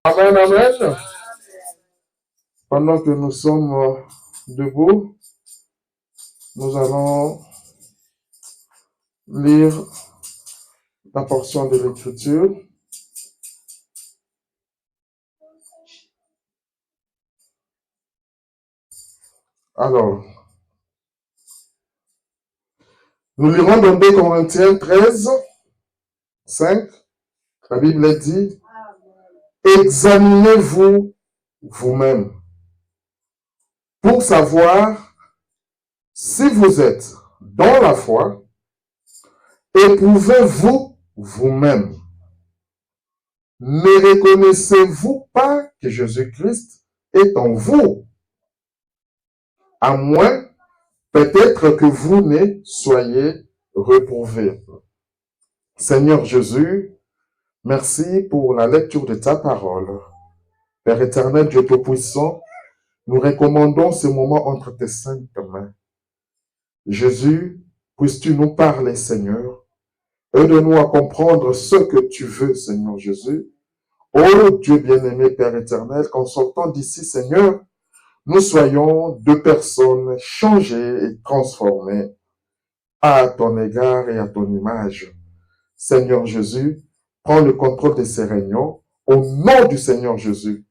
Amen, amen. Pendant que nous sommes debout, nous allons lire la portion de l'Écriture. Alors, nous lirons dans 2 Corinthiens 13, 5. La Bible dit, examinez-vous vous-même pour savoir si vous êtes dans la foi. Éprouvez-vous vous-même. Ne reconnaissez-vous pas que Jésus-Christ est en vous? À moins peut-être que vous ne soyez reprouvés. Seigneur Jésus, merci pour la lecture de ta parole. Père éternel, Dieu Tout-Puissant, nous recommandons ce moment entre tes saintes mains. Jésus, puisses-tu nous parler, Seigneur. Aide-nous à comprendre ce que tu veux, Seigneur Jésus. Ô Dieu bien-aimé, Père éternel, qu'en sortant d'ici, Seigneur, nous soyons deux personnes changées et transformées à ton égard et à ton image. Seigneur Jésus, prends le contrôle de ces réunions. Au nom du Seigneur Jésus,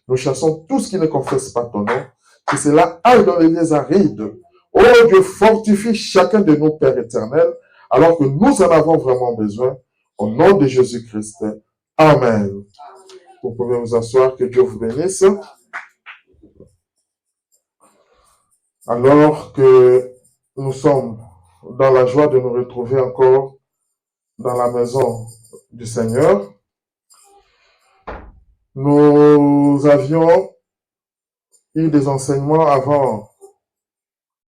nous chassons tout ce qui ne confesse pas ton nom, que cela aille dans les lieux arides. Oh Dieu, fortifie chacun de nous, Père éternel, alors que nous en avons vraiment besoin. Au nom de Jésus-Christ. Amen. Vous pouvez vous asseoir, que Dieu vous bénisse. Alors que nous sommes dans la joie de nous retrouver encore dans la maison du Seigneur, nous avions eu des enseignements avant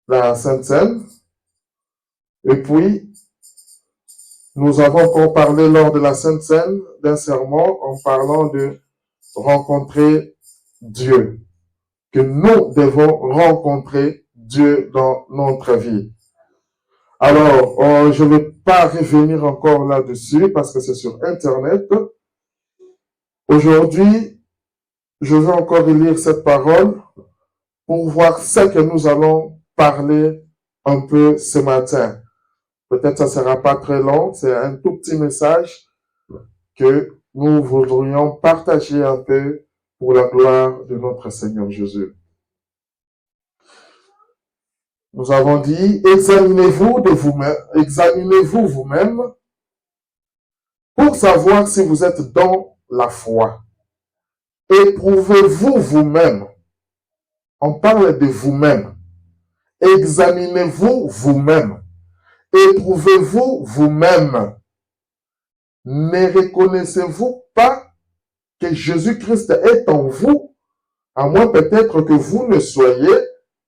la Sainte Seine, et puis nous avons encore parlé lors de la Sainte Seine d'un sermon en parlant de rencontrer Dieu, que nous devons rencontrer Dieu dans notre vie. Alors, je ne vais pas revenir encore là-dessus parce que c'est sur Internet. Aujourd'hui, je vais encore lire cette parole pour voir ce que nous allons parler un peu ce matin. Peut-être ça ne sera pas très long, c'est un tout petit message que nous voudrions partager un peu pour la gloire de notre Seigneur Jésus. Nous avons dit, examinez-vous vous-même pour savoir si vous êtes dans la foi. Éprouvez-vous vous-même. On parle de vous-même. Examinez-vous vous-même. Éprouvez-vous vous-même. Ne reconnaissez-vous pas que Jésus-Christ est en vous, à moins peut-être que vous ne soyez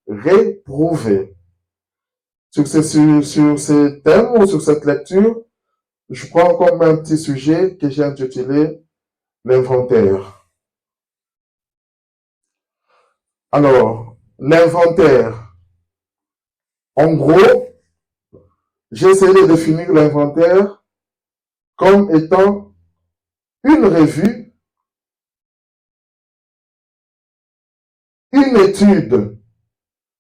réprouvés. Sur ces thèmes ou sur cette lecture, je prends encore un petit sujet que j'ai intitulé l'inventaire. Alors, l'inventaire. En gros, j'ai essayé de définir l'inventaire comme étant une revue, une étude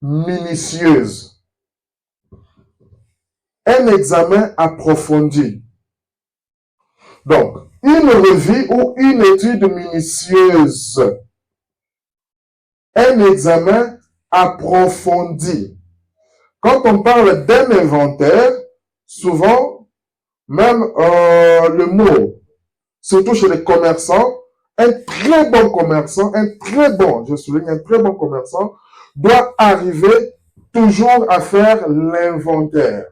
minutieuse, un examen approfondi. Donc, une revue ou une étude minutieuse, un examen approfondi. Quand on parle d'un inventaire, souvent, même le mot, surtout chez les commerçants, un très bon commerçant, je souligne, un très bon commerçant, doit arriver toujours à faire l'inventaire.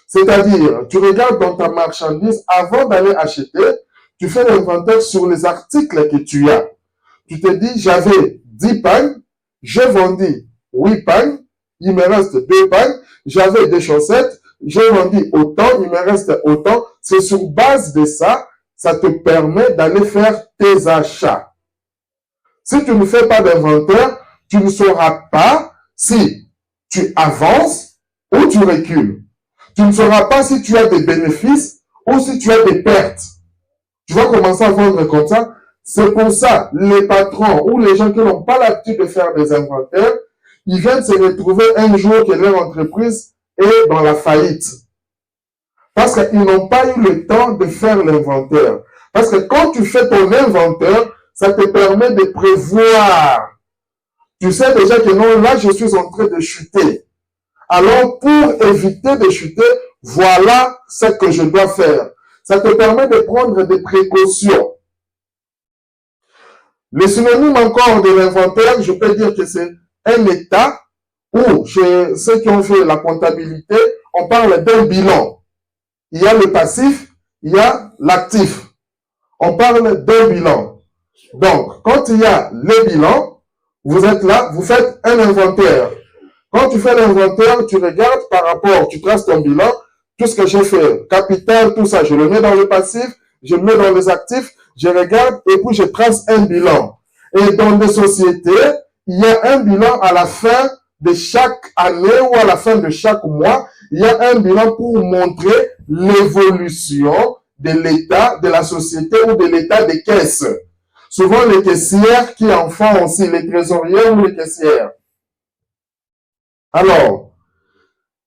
C'est-à-dire, tu regardes dans ta marchandise, avant d'aller acheter, tu fais l'inventaire sur les articles que tu as. Tu te dis, j'avais 10 pagnes, j'ai vendu 8 pagnes, il me reste 2 pagnes, j'avais des chaussettes, j'ai vendu autant, il me reste autant. C'est sur base de ça, ça te permet d'aller faire tes achats. Si tu ne fais pas d'inventaire, tu ne sauras pas si tu avances ou tu recules. Tu ne sauras pas si tu as des bénéfices ou si tu as des pertes. Tu vas commencer à vendre comme ça. C'est pour ça, les patrons ou les gens qui n'ont pas l'habitude de faire des inventaires, ils viennent se retrouver un jour que leur entreprise est dans la faillite. Parce qu'ils n'ont pas eu le temps de faire l'inventaire. Parce que quand tu fais ton inventaire, ça te permet de prévoir. Tu sais déjà que non, là, je suis en train de chuter. Alors, pour éviter de chuter, voilà ce que je dois faire. Ça te permet de prendre des précautions. Les synonymes encore de l'inventaire, je peux dire que c'est un état où, chez ceux qui ont fait la comptabilité, on parle d'un bilan. Il y a le passif, il y a l'actif. On parle d'un bilan. Donc, quand il y a le bilan, vous êtes là, vous faites un inventaire. Quand tu fais l'inventaire, tu regardes par rapport, tu traces ton bilan, tout ce que j'ai fait, capital, tout ça, je le mets dans le passif, je le mets dans les actifs, je regarde et puis je trace un bilan. Et dans des sociétés, il y a un bilan à la fin de chaque année ou à la fin de chaque mois. Il y a un bilan pour montrer l'évolution de l'état de la société ou de l'état des caisses. Souvent les caissières qui en font aussi, les trésoriers ou les caissières. Alors,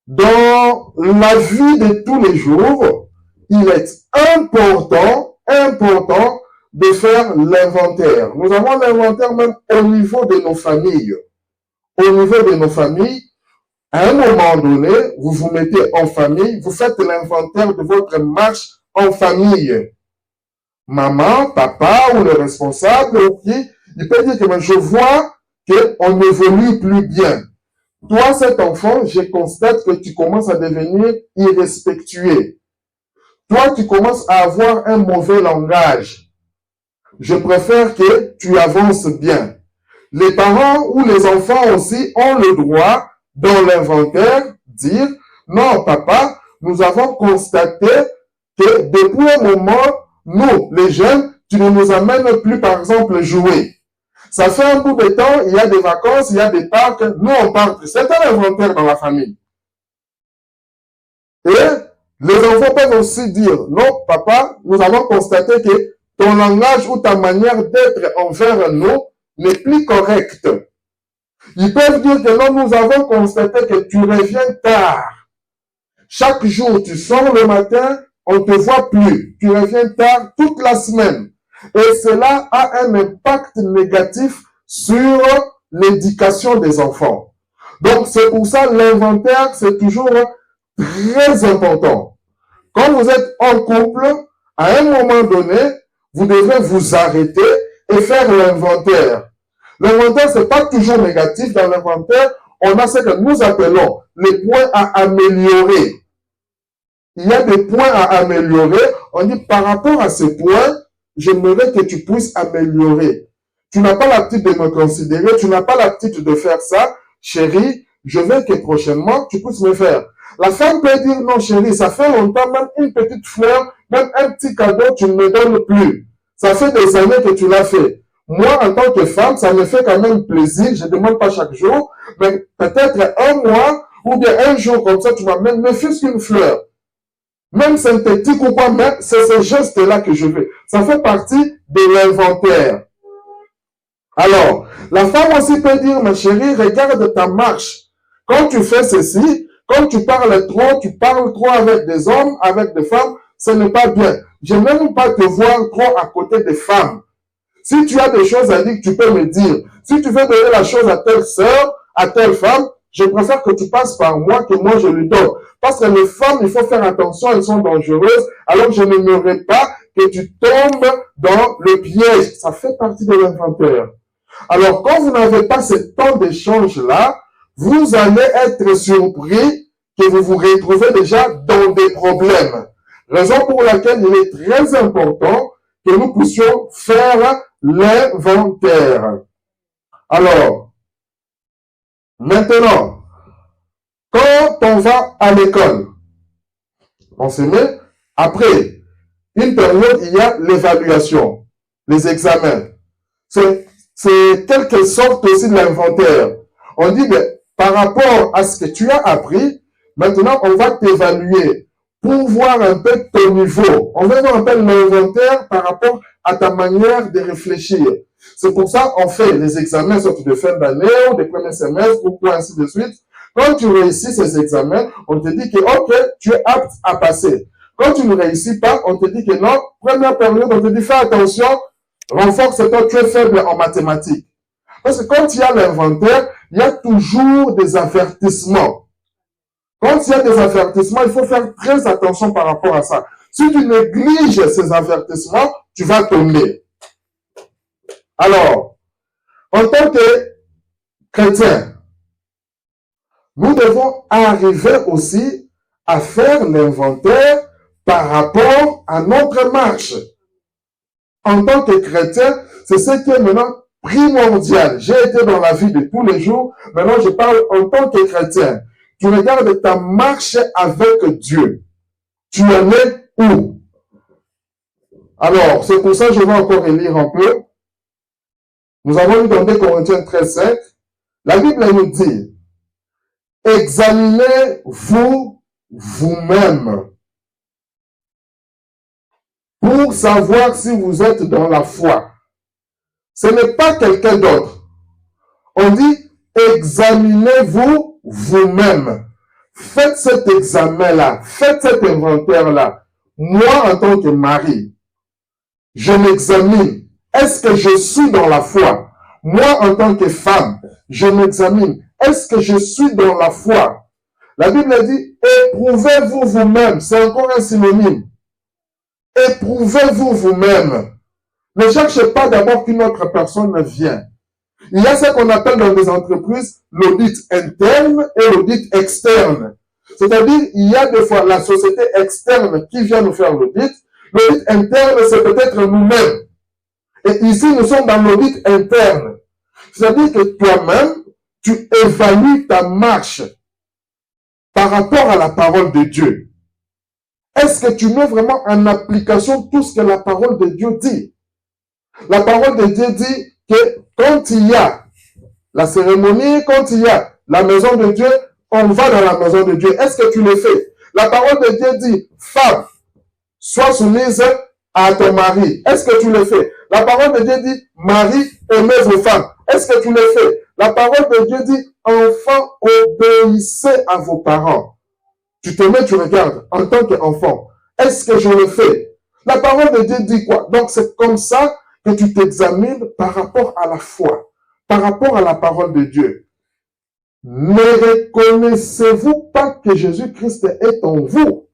dans la vie de tous les jours, il est important de faire l'inventaire. Nous avons l'inventaire même au niveau de nos familles. Au niveau de nos familles, à un moment donné, vous vous mettez en famille, vous faites l'inventaire de votre marche en famille. Maman, papa ou le responsable, il peut dire que je vois qu'on n'évolue plus bien. Toi, cet enfant, je constate que tu commences à devenir irrespectueux. Toi, tu commences à avoir un mauvais langage. Je préfère que tu avances bien. Les parents ou les enfants aussi ont le droit, dans l'inventaire, dire, non, papa, nous avons constaté que depuis un moment, nous, les jeunes, tu ne nous amènes plus, par exemple, jouer. Ça fait un bout de temps, il y a des vacances, il y a des parcs, nous on part. C'est un inventaire dans la famille. Et les enfants peuvent aussi dire, non, papa, nous avons constaté que ton langage ou ta manière d'être envers nous n'est plus correcte. Ils peuvent dire que non, nous avons constaté que tu reviens tard. Chaque jour, tu sors le matin, on ne te voit plus. Tu reviens tard toute la semaine. Et cela a un impact négatif sur l'éducation des enfants. Donc, c'est pour ça l'inventaire, c'est toujours très important. Quand vous êtes en couple, à un moment donné, vous devez vous arrêter et faire l'inventaire. L'inventaire, c'est pas toujours négatif. Dans l'inventaire, on a ce que nous appelons les points à améliorer. Il y a des points à améliorer. On dit, par rapport à ces points, j'aimerais que tu puisses améliorer. Tu n'as pas l'habitude de me considérer, tu n'as pas l'habitude de faire ça. Chérie, je veux que prochainement, tu puisses me faire. La femme peut dire, non chérie, ça fait longtemps, même une petite fleur, même un petit cadeau, tu ne me donnes plus. Ça fait des années que tu l'as fait. Moi, en tant que femme, ça me fait quand même plaisir, je ne demande pas chaque jour, mais peut-être un mois, ou bien un jour comme ça, tu m'amènes, ne fût-ce qu'une fleur. Même synthétique ou quoi, mais c'est ce geste-là que je veux. Ça fait partie de l'inventaire. Alors, la femme aussi peut dire, ma chérie, regarde ta marche. Quand tu fais ceci, quand tu parles trop avec des hommes, avec des femmes, ce n'est pas bien. Je n'aime pas te voir trop à côté des femmes. Si tu as des choses à dire, tu peux me dire. Si tu veux donner la chose à telle sœur, à telle femme, je préfère que tu passes par moi que moi je lui donne. Parce que les femmes, il faut faire attention, elles sont dangereuses. Alors je n'aimerais pas que tu tombes dans le piège. Ça fait partie de l'inventaire. Alors quand vous n'avez pas ce temps d'échange-là, vous allez être surpris que vous vous retrouvez déjà dans des problèmes. Raison pour laquelle il est très important que nous puissions faire l'inventaire. Alors, maintenant, quand on va à l'école, on se met, après une période, il y a l'évaluation, les examens. C'est quelque sorte aussi de l'inventaire. On dit, mais, par rapport à ce que tu as appris, maintenant, on va t'évaluer pour voir un peu ton niveau. On va voir un peu l'inventaire par rapport à ta manière de réfléchir. C'est pour ça qu'on fait les examens, sorte de fin d'année ou des premiers semestres, ou ainsi de suite. Quand tu réussis ces examens, on te dit que, ok, tu es apte à passer. Quand tu ne réussis pas, on te dit que non, première période, on te dit fais attention, renforce-toi, tu es faible en mathématiques. Parce que quand il y a l'inventaire, il y a toujours des avertissements. Quand il y a des avertissements, il faut faire très attention par rapport à ça. Si tu négliges ces avertissements, tu vas tomber. Alors, en tant que chrétien, nous devons arriver aussi à faire l'inventaire par rapport à notre marche. En tant que chrétien, c'est ce qui est maintenant primordial. J'ai été dans la vie de tous les jours. Maintenant, je parle en tant que chrétien. Tu regardes ta marche avec Dieu. Tu en es où? Alors, c'est pour ça que je vais encore relire un peu. Nous avons lu dans 2 Corinthiens 13:5. La Bible nous dit, examinez-vous vous-même pour savoir si vous êtes dans la foi. Ce n'est pas quelqu'un d'autre. On dit, examinez-vous vous-même. Faites cet examen-là, faites cet inventaire-là. Moi, en tant que mari, je m'examine. Est-ce que je suis dans la foi? Moi, en tant que femme, je m'examine. Est-ce que je suis dans la foi? La Bible dit, éprouvez-vous vous-même. C'est encore un synonyme. Éprouvez-vous vous-même. Ne cherchez pas d'abord qu'une autre personne vienne. Il y a ce qu'on appelle dans les entreprises l'audit interne et l'audit externe. C'est-à-dire, il y a des fois la société externe qui vient nous faire l'audit. L'audit interne, c'est peut-être nous-mêmes. Et ici, nous sommes dans l'audit interne. C'est-à-dire que toi-même, tu évalues ta marche par rapport à la parole de Dieu. Est-ce que tu mets vraiment en application tout ce que la parole de Dieu dit? La parole de Dieu dit que quand il y a la cérémonie, quand il y a la maison de Dieu, on va dans la maison de Dieu. Est-ce que tu le fais? La parole de Dieu dit, femme, sois soumise à ton mari. Est-ce que tu le fais? La parole de Dieu dit, mari, aimez vos femmes. Est-ce que tu le fais? La parole de Dieu dit, enfants, obéissez à vos parents. Tu te mets, tu regardes, en tant qu'enfant. Est-ce que je le fais? La parole de Dieu dit quoi? Donc c'est comme ça que tu t'examines par rapport à la foi, par rapport à la parole de Dieu. Ne reconnaissez-vous pas que Jésus-Christ est en vous?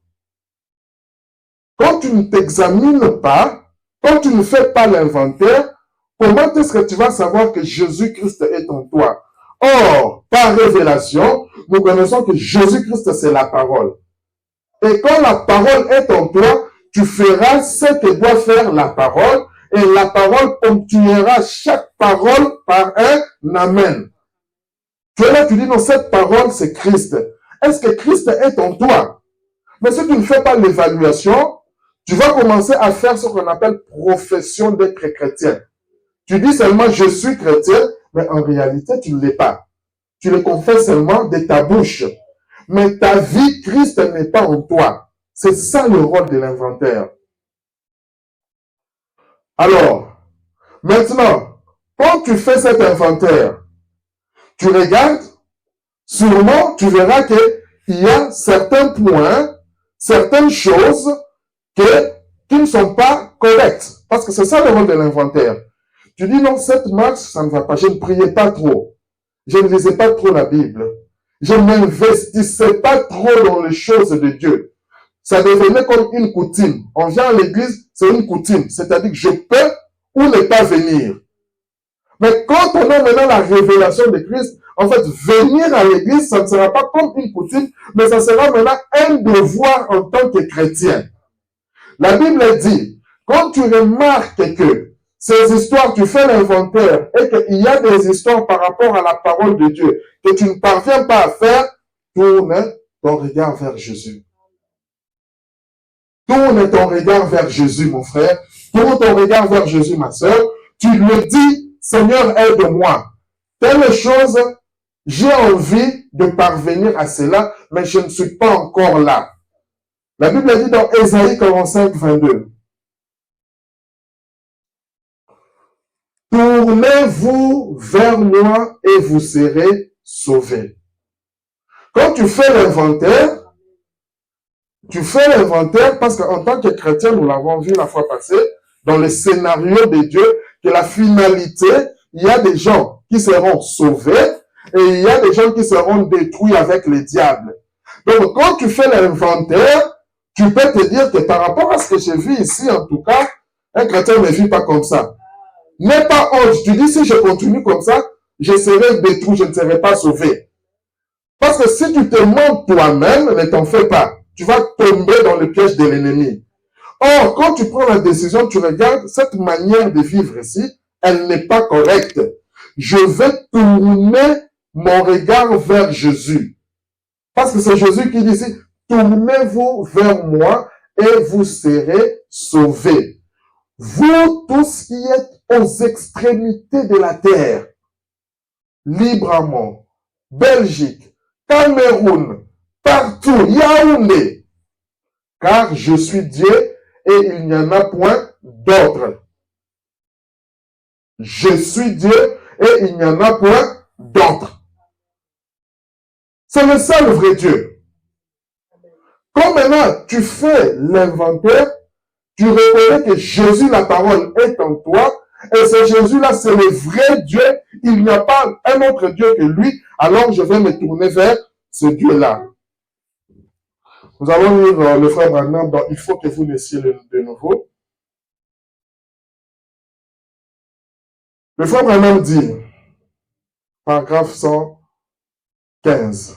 Quand tu ne t'examines pas, quand tu ne fais pas l'inventaire, comment est-ce que tu vas savoir que Jésus-Christ est en toi? Or, par révélation, nous connaissons que Jésus-Christ, c'est la parole. Et quand la parole est en toi, tu feras ce que doit faire la parole, et la parole ponctuera chaque parole par un amen. Tu es là, tu dis, non, cette parole, c'est Christ. Est-ce que Christ est en toi? Mais si tu ne fais pas l'évaluation, tu vas commencer à faire ce qu'on appelle profession d'être chrétien. Tu dis seulement, je suis chrétien, mais en réalité, tu ne l'es pas. Tu le confesses seulement de ta bouche. Mais ta vie, Christ n'est pas en toi. C'est ça le rôle de l'inventaire. Alors, maintenant, quand tu fais cet inventaire, tu regardes, sûrement, tu verras qu'il y a certains points, certaines choses qui ne sont pas correctes. Parce que c'est ça le rôle de l'inventaire. Tu dis, non, cette marche, ça ne va pas. Je ne priais pas trop. Je ne lisais pas trop la Bible. Je n'investissais pas trop dans les choses de Dieu. Ça devenait comme une coutume. On vient à l'église, c'est une coutume. C'est-à-dire que je peux ou ne pas venir. Mais quand on a maintenant la révélation de Christ, en fait, venir à l'église, ça ne sera pas comme une coutume, mais ça sera maintenant un devoir en tant que chrétien. La Bible dit, quand tu remarques que ces histoires, tu fais l'inventaire et qu'il y a des histoires par rapport à la parole de Dieu que tu ne parviens pas à faire, tourne ton regard vers Jésus. Tourne ton regard vers Jésus, mon frère. Tourne ton regard vers Jésus, ma soeur. Tu lui dis, Seigneur, aide-moi. Telle chose, j'ai envie de parvenir à cela, mais je ne suis pas encore là. La Bible dit dans Ésaïe 45, 22. tournez-vous vers moi et vous serez sauvés. Quand tu fais l'inventaire parce qu'en tant que chrétien, nous l'avons vu la fois passée, dans le scénario de Dieu, que la finalité, il y a des gens qui seront sauvés et il y a des gens qui seront détruits avec le diable. Donc, quand tu fais l'inventaire, tu peux te dire que par rapport à ce que j'ai vu ici, en tout cas, un chrétien ne vit pas comme ça. N'aie pas honte. Tu dis, si je continue comme ça, je serai détruit, je ne serai pas sauvé. Parce que si tu te mens toi-même, ne t'en fais pas. Tu vas tomber dans le piège de l'ennemi. Or, quand tu prends la décision, tu regardes cette manière de vivre ici, elle n'est pas correcte. Je vais tourner mon regard vers Jésus. Parce que c'est Jésus qui dit ici, tournez-vous vers moi et vous serez sauvés. Vous tous qui êtes aux extrémités de la terre, Libremont, Belgique, Cameroun, partout, Yaoundé, car je suis Dieu et il n'y en a point d'autre. Je suis Dieu et il n'y en a point d'autre. C'est le seul vrai Dieu. Quand maintenant tu fais l'inventaire, tu reconnais que Jésus, la parole, est en toi, et ce Jésus-là, c'est le vrai Dieu. Il n'y a pas un autre Dieu que lui, alors je vais me tourner vers ce Dieu-là. Nous allons lire le frère Branham dans Il faut que vous naissiez de nouveau. Le frère Branham dit, paragraphe 115.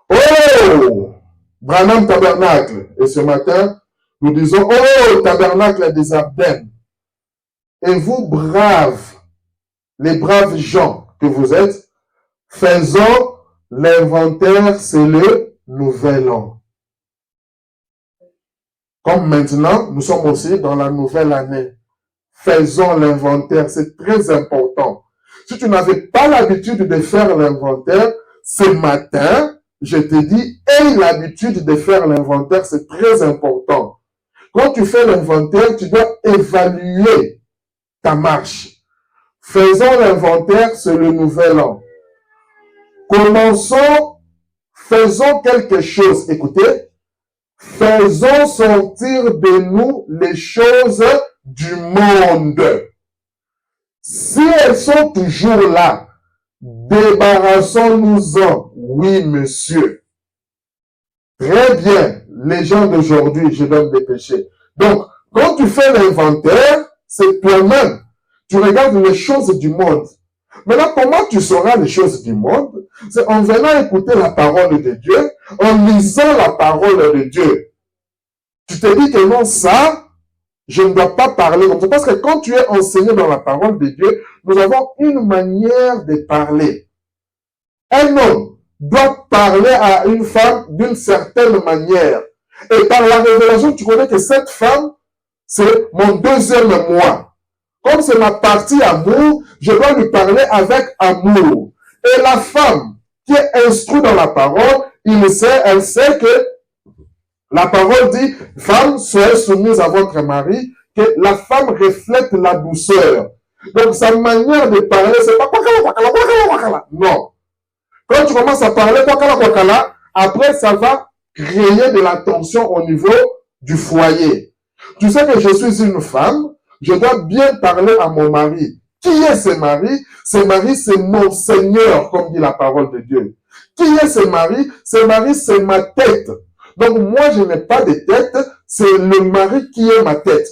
Oh! Branham Tabernacle. Et ce matin, nous disons, oh, Tabernacle des Ardennes. Et vous, braves, les braves gens que vous êtes, faisons l'inventaire, c'est le nouvel an. Comme maintenant, nous sommes aussi dans la nouvelle année. Faisons l'inventaire, c'est très important. Si tu n'avais pas l'habitude de faire l'inventaire, ce matin, je te dis, aie l'habitude de faire l'inventaire, c'est très important. Quand tu fais l'inventaire, tu dois évaluer ta marche. Faisons l'inventaire, c'est le nouvel an. Commençons, faisons quelque chose. Écoutez, faisons sortir de nous les choses du monde. Si elles sont toujours là, débarrassons-nous-en. Oui, monsieur. Très bien. Les gens d'aujourd'hui, je donne des péchés. Donc, quand tu fais l'inventaire, c'est toi-même. Tu regardes les choses du monde. Maintenant, comment tu sauras les choses du monde? C'est en venant écouter la parole de Dieu, en lisant la parole de Dieu. Tu te dis que non, ça, je ne dois pas parler comme ça. Parce que quand tu es enseigné dans la parole de Dieu, nous avons une manière de parler. Un homme doit parler à une femme d'une certaine manière. Et par la révélation, tu connais que cette femme, c'est mon deuxième moi. Comme c'est ma partie amour, je dois lui parler avec amour. Et la femme qui est instruite dans la parole, elle sait que la parole dit, femme, soyez soumise à votre mari, que la femme reflète la douceur. Donc sa manière de parler, c'est pas non. Quand tu commences à parler après ça va créer de la tension au niveau du foyer. Tu sais que je suis une femme, je dois bien parler à mon mari. Qui est ce mari? Ce mari, c'est mon Seigneur, comme dit la parole de Dieu. Qui est ce mari? Ce mari, c'est ma tête. Donc moi, je n'ai pas de tête, c'est le mari qui est ma tête.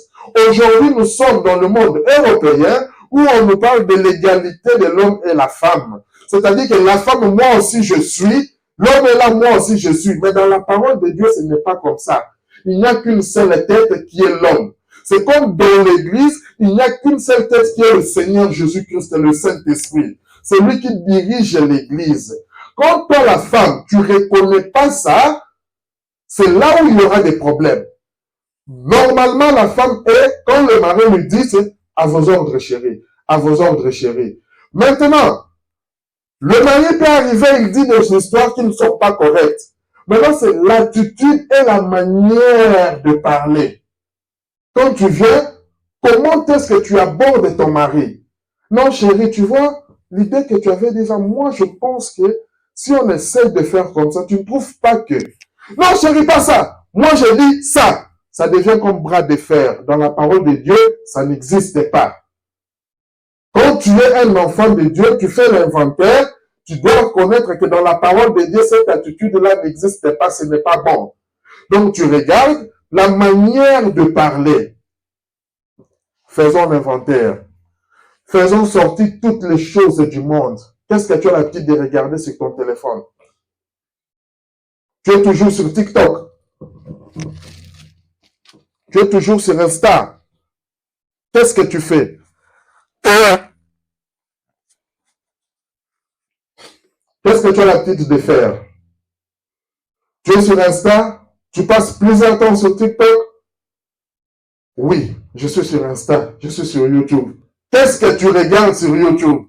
Aujourd'hui, nous sommes dans le monde européen où on nous parle de l'égalité de l'homme et la femme. C'est-à-dire que la femme, moi aussi je suis, l'homme est là, moi aussi je suis. Mais dans la parole de Dieu, ce n'est pas comme ça. Il n'y a qu'une seule tête qui est l'homme. C'est comme dans l'église, il n'y a qu'une seule tête qui est le Seigneur Jésus-Christ, le Saint-Esprit. C'est lui qui dirige l'église. Quand toi, la femme, tu ne reconnais pas ça, c'est là où il y aura des problèmes. Normalement, la femme est, quand le mari lui dit, c'est à vos ordres chéris, à vos ordres chéris. Maintenant, le mari peut arriver, il dit des histoires qui ne sont pas correctes. Maintenant, c'est l'attitude et la manière de parler. Quand tu viens, Comment est-ce que tu abordes ton mari? Non, chérie, tu vois, l'idée que tu avais déjà, moi, je pense que si on essaie de faire comme ça, tu ne trouves pas que... Non, chérie, pas ça. Moi, je dis ça. Ça devient comme bras de fer. Dans la parole de Dieu, ça n'existe pas. Quand tu es un enfant de Dieu, tu fais l'inventaire, tu dois reconnaître que dans la parole de Dieu, cette attitude-là n'existe pas, ce n'est pas bon. Donc, tu regardes la manière de parler. Faisons l'inventaire. Faisons sortir toutes les choses du monde. Qu'est-ce que tu as l'habitude de regarder sur ton téléphone? Tu es toujours sur TikTok. Tu es toujours sur Insta. Qu'est-ce que tu fais? Qu'est-ce que tu as l'habitude de faire? Tu es sur Insta? Tu passes plusieurs temps sur TikTok? Oui, je suis sur Insta. Je suis sur YouTube. Qu'est-ce que tu regardes sur YouTube?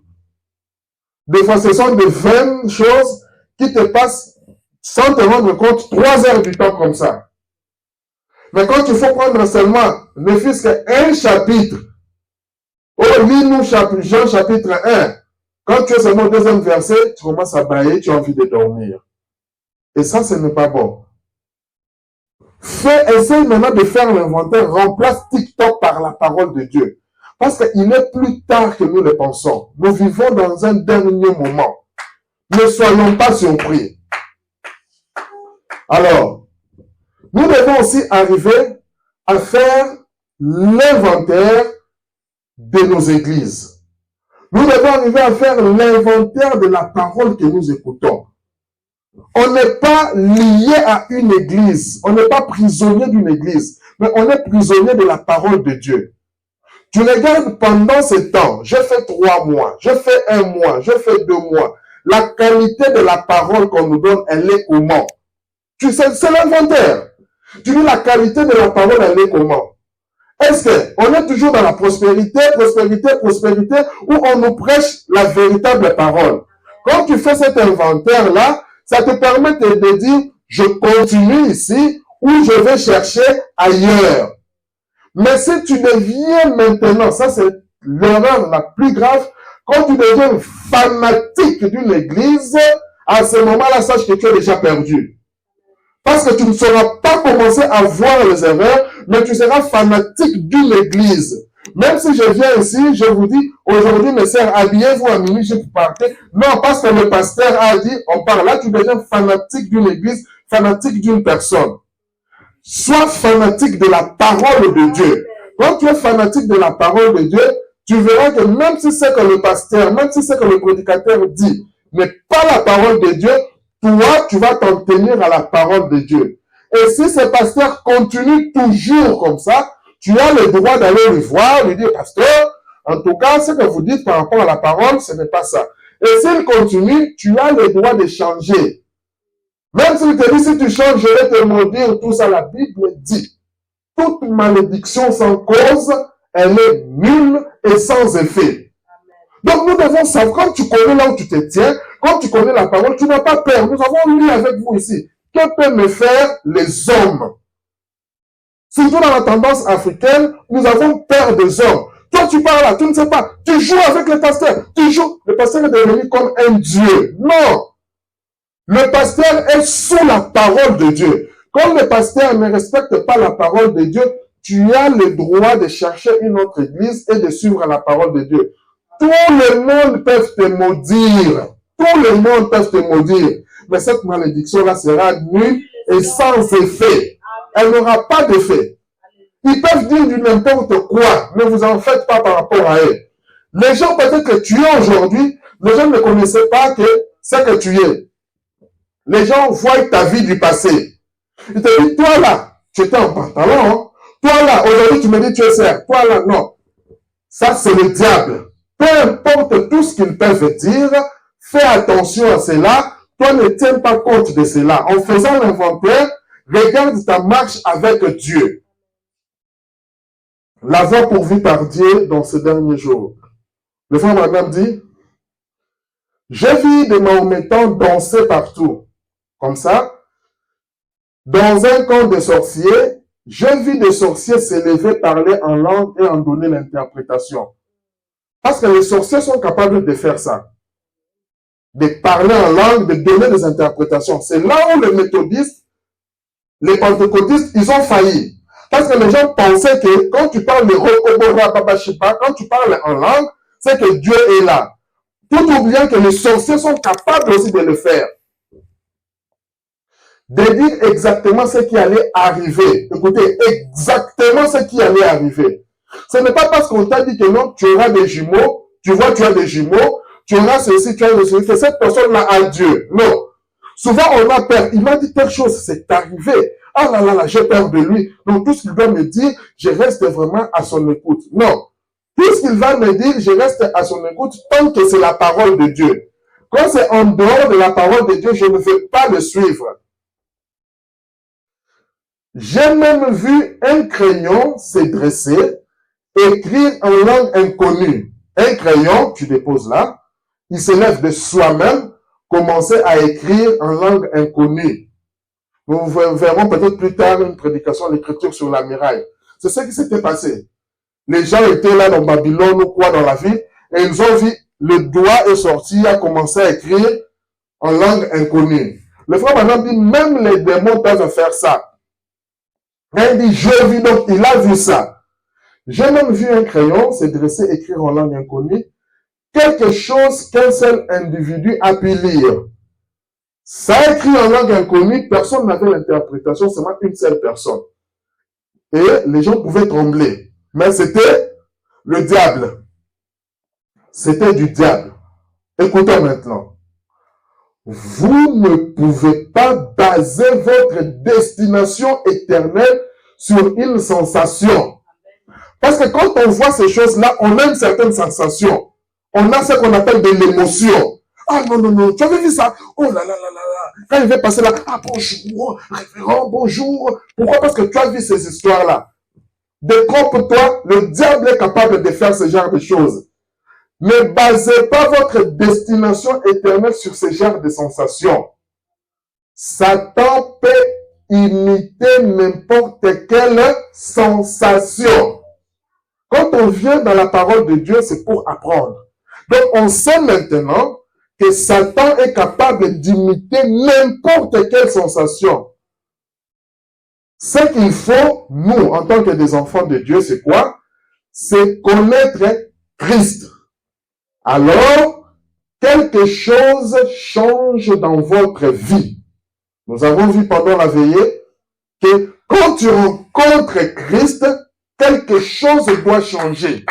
Des fois, ce sont des vaines choses qui te passent sans te rendre compte 3 heures du temps comme ça. Mais quand il faut prendre seulement ne fût-ce qu'un chapitre, lis-nous Jean chapitre 1. Quand tu es seulement au 2e verset, tu commences à bailler, tu as envie de dormir. Et ça, ce n'est pas bon. Essaye maintenant de faire l'inventaire, remplace TikTok par la parole de Dieu. Parce qu'il est plus tard que nous le pensons. Nous vivons dans un dernier moment. Ne soyons pas surpris. Alors, nous devons aussi arriver à faire l'inventaire de nos églises. Nous devons arriver à faire l'inventaire de la parole que nous écoutons. On n'est pas lié à une église. On n'est pas prisonnier d'une église. Mais on est prisonnier de la parole de Dieu. Tu regardes pendant ce temps, je fais 3 mois, je fais 1 mois, je fais 2 mois. La qualité de la parole qu'on nous donne, elle est comment? Tu sais, c'est l'inventaire. Tu dis la qualité de la parole, elle est comment? Est-ce qu'on est toujours dans la prospérité, ou on nous prêche la véritable parole? Quand tu fais cet inventaire-là, ça te permet de dire, je continue ici, ou je vais chercher ailleurs. Mais si tu deviens maintenant, ça c'est l'erreur la plus grave, quand tu deviens fanatique d'une église, à ce moment-là, sache que tu es déjà perdu. Parce que tu ne sauras pas commencer à voir les erreurs, mais tu seras fanatique d'une église. Même si je viens ici, je vous dis, aujourd'hui, mes sœurs, habillez-vous à minuit, je vous partez. Non, parce que le pasteur a dit, on parle là, tu deviens fanatique d'une église, fanatique d'une personne. Sois fanatique de la parole de Dieu. Quand tu es fanatique de la parole de Dieu, tu verras que même si c'est que le pasteur, même si c'est que le prédicateur dit, n'est pas la parole de Dieu, toi, tu vas t'en tenir à la parole de Dieu. Et si ce pasteur continue toujours comme ça, tu as le droit d'aller lui voir, lui dire, pasteur, en tout cas, ce que vous dites par rapport à la parole, ce n'est pas ça. Et s'il continue, tu as le droit de changer. Même s'il te dit, si tu changes, je vais te maudire, tout ça, la Bible dit. Toute malédiction sans cause, elle est nulle et sans effet. Donc nous devons savoir, quand tu connais là où tu te tiens, quand tu connais la parole, tu n'as pas peur. Nous avons lu avec vous ici. Que peuvent me faire les hommes? Surtout dans la tendance africaine, nous avons peur des hommes. Toi, tu parles là, tu ne sais pas. Tu joues avec le pasteur. Tu joues. Le pasteur est devenu comme un dieu. Non. Le pasteur est sous la parole de Dieu. Comme le pasteur ne respecte pas la parole de Dieu, tu as le droit de chercher une autre église et de suivre la parole de Dieu. Tout le monde peut te maudire. Tout le monde peut te maudire. Mais cette malédiction-là sera nulle et sans effet. Elle n'aura pas d'effet. Ils peuvent dire du n'importe quoi. Ne vous en faites pas par rapport à eux. Les gens peut-être que tu es aujourd'hui, les gens ne connaissaient pas que c'est que tu es. Les gens voient ta vie du passé. Ils te disent, toi là, tu étais en pantalon. Hein? Toi là, aujourd'hui tu me dis tu es serre. Toi là, non. Ça c'est le diable. Peu importe tout ce qu'ils peuvent dire, fais attention à cela. Toi ne tiens pas compte de cela. En faisant l'inventaire, regarde ta marche avec Dieu. La voie pourvue par Dieu dans ces derniers jours. Le frère Madame dit, j'ai vu des Mahométans danser partout. Comme ça, dans un camp de sorciers, J'ai vu des sorciers s'élever, parler en langue et en donner l'interprétation. Parce que les sorciers sont capables de faire ça. De parler en langue, de donner des interprétations. C'est là où les méthodistes, les pentecôtistes, ils ont failli. Parce que les gens pensaient que quand tu parles de Rokobora Babashipa, quand tu parles en langue, c'est que Dieu est là. Tout oubliant que les sorciers sont capables aussi de le faire. De dire exactement ce qui allait arriver. Écoutez, exactement ce qui allait arriver. Ce n'est pas parce qu'on t'a dit que non, tu auras des jumeaux, tu vois, tu as des jumeaux, tu auras ceci, tu as ceci, que cette personne-là a Dieu. Non. Souvent, on a peur. Il m'a dit telle chose, c'est arrivé. Ah là là là, j'ai peur de lui. Donc, tout ce qu'il doit me dire, je reste vraiment à son écoute. Non. Tout ce qu'il va me dire, je reste à son écoute tant que c'est la parole de Dieu. Quand c'est en dehors de la parole de Dieu, je ne veux pas le suivre. J'ai même vu un crayon se dresser, écrire en langue inconnue. Un crayon, tu déposes là, il se lève de soi-même, commencer à écrire en langue inconnue. Nous verrons peut-être plus tard une prédication, l'écriture sur la muraille. C'est ce qui s'était passé. Les gens étaient là dans Babylone ou quoi dans la ville, et ils ont vu, le doigt est sorti, a commencé à écrire en langue inconnue. Le frère Branham dit, même les démons peuvent faire ça. Il dit, je vis, donc il a vu ça. J'ai même vu un crayon se dresser, écrire en langue inconnue, quelque chose qu'un seul individu a pu lire. Ça écrit en langue inconnue, personne n'avait l'interprétation, seulement une seule personne. Et les gens pouvaient trembler. Mais c'était le diable. C'était du diable. Écoutez maintenant. Vous ne pouvez pas baser votre destination éternelle sur une sensation. Parce que quand on voit ces choses-là, on a une certaine sensation. On a ce qu'on appelle de l'émotion. Ah non, non, non, tu avais vu ça? Oh là là là là là. Quand il va passer là, ah bonjour, révérend, bonjour. Pourquoi? Parce que tu as vu ces histoires-là. Détrompe-toi, le diable est capable de faire ce genre de choses. Ne basez pas votre destination éternelle sur ce genre de sensations. Satan peut imiter n'importe quelle sensation. Quand on vient dans la parole de Dieu, c'est pour apprendre. Donc, on sait maintenant que Satan est capable d'imiter n'importe quelle sensation. Ce qu'il faut, nous, en tant que des enfants de Dieu, c'est quoi? C'est connaître Christ. Alors, quelque chose change dans votre vie. Nous avons vu pendant la veillée que quand tu rencontres Christ, quelque chose doit changer.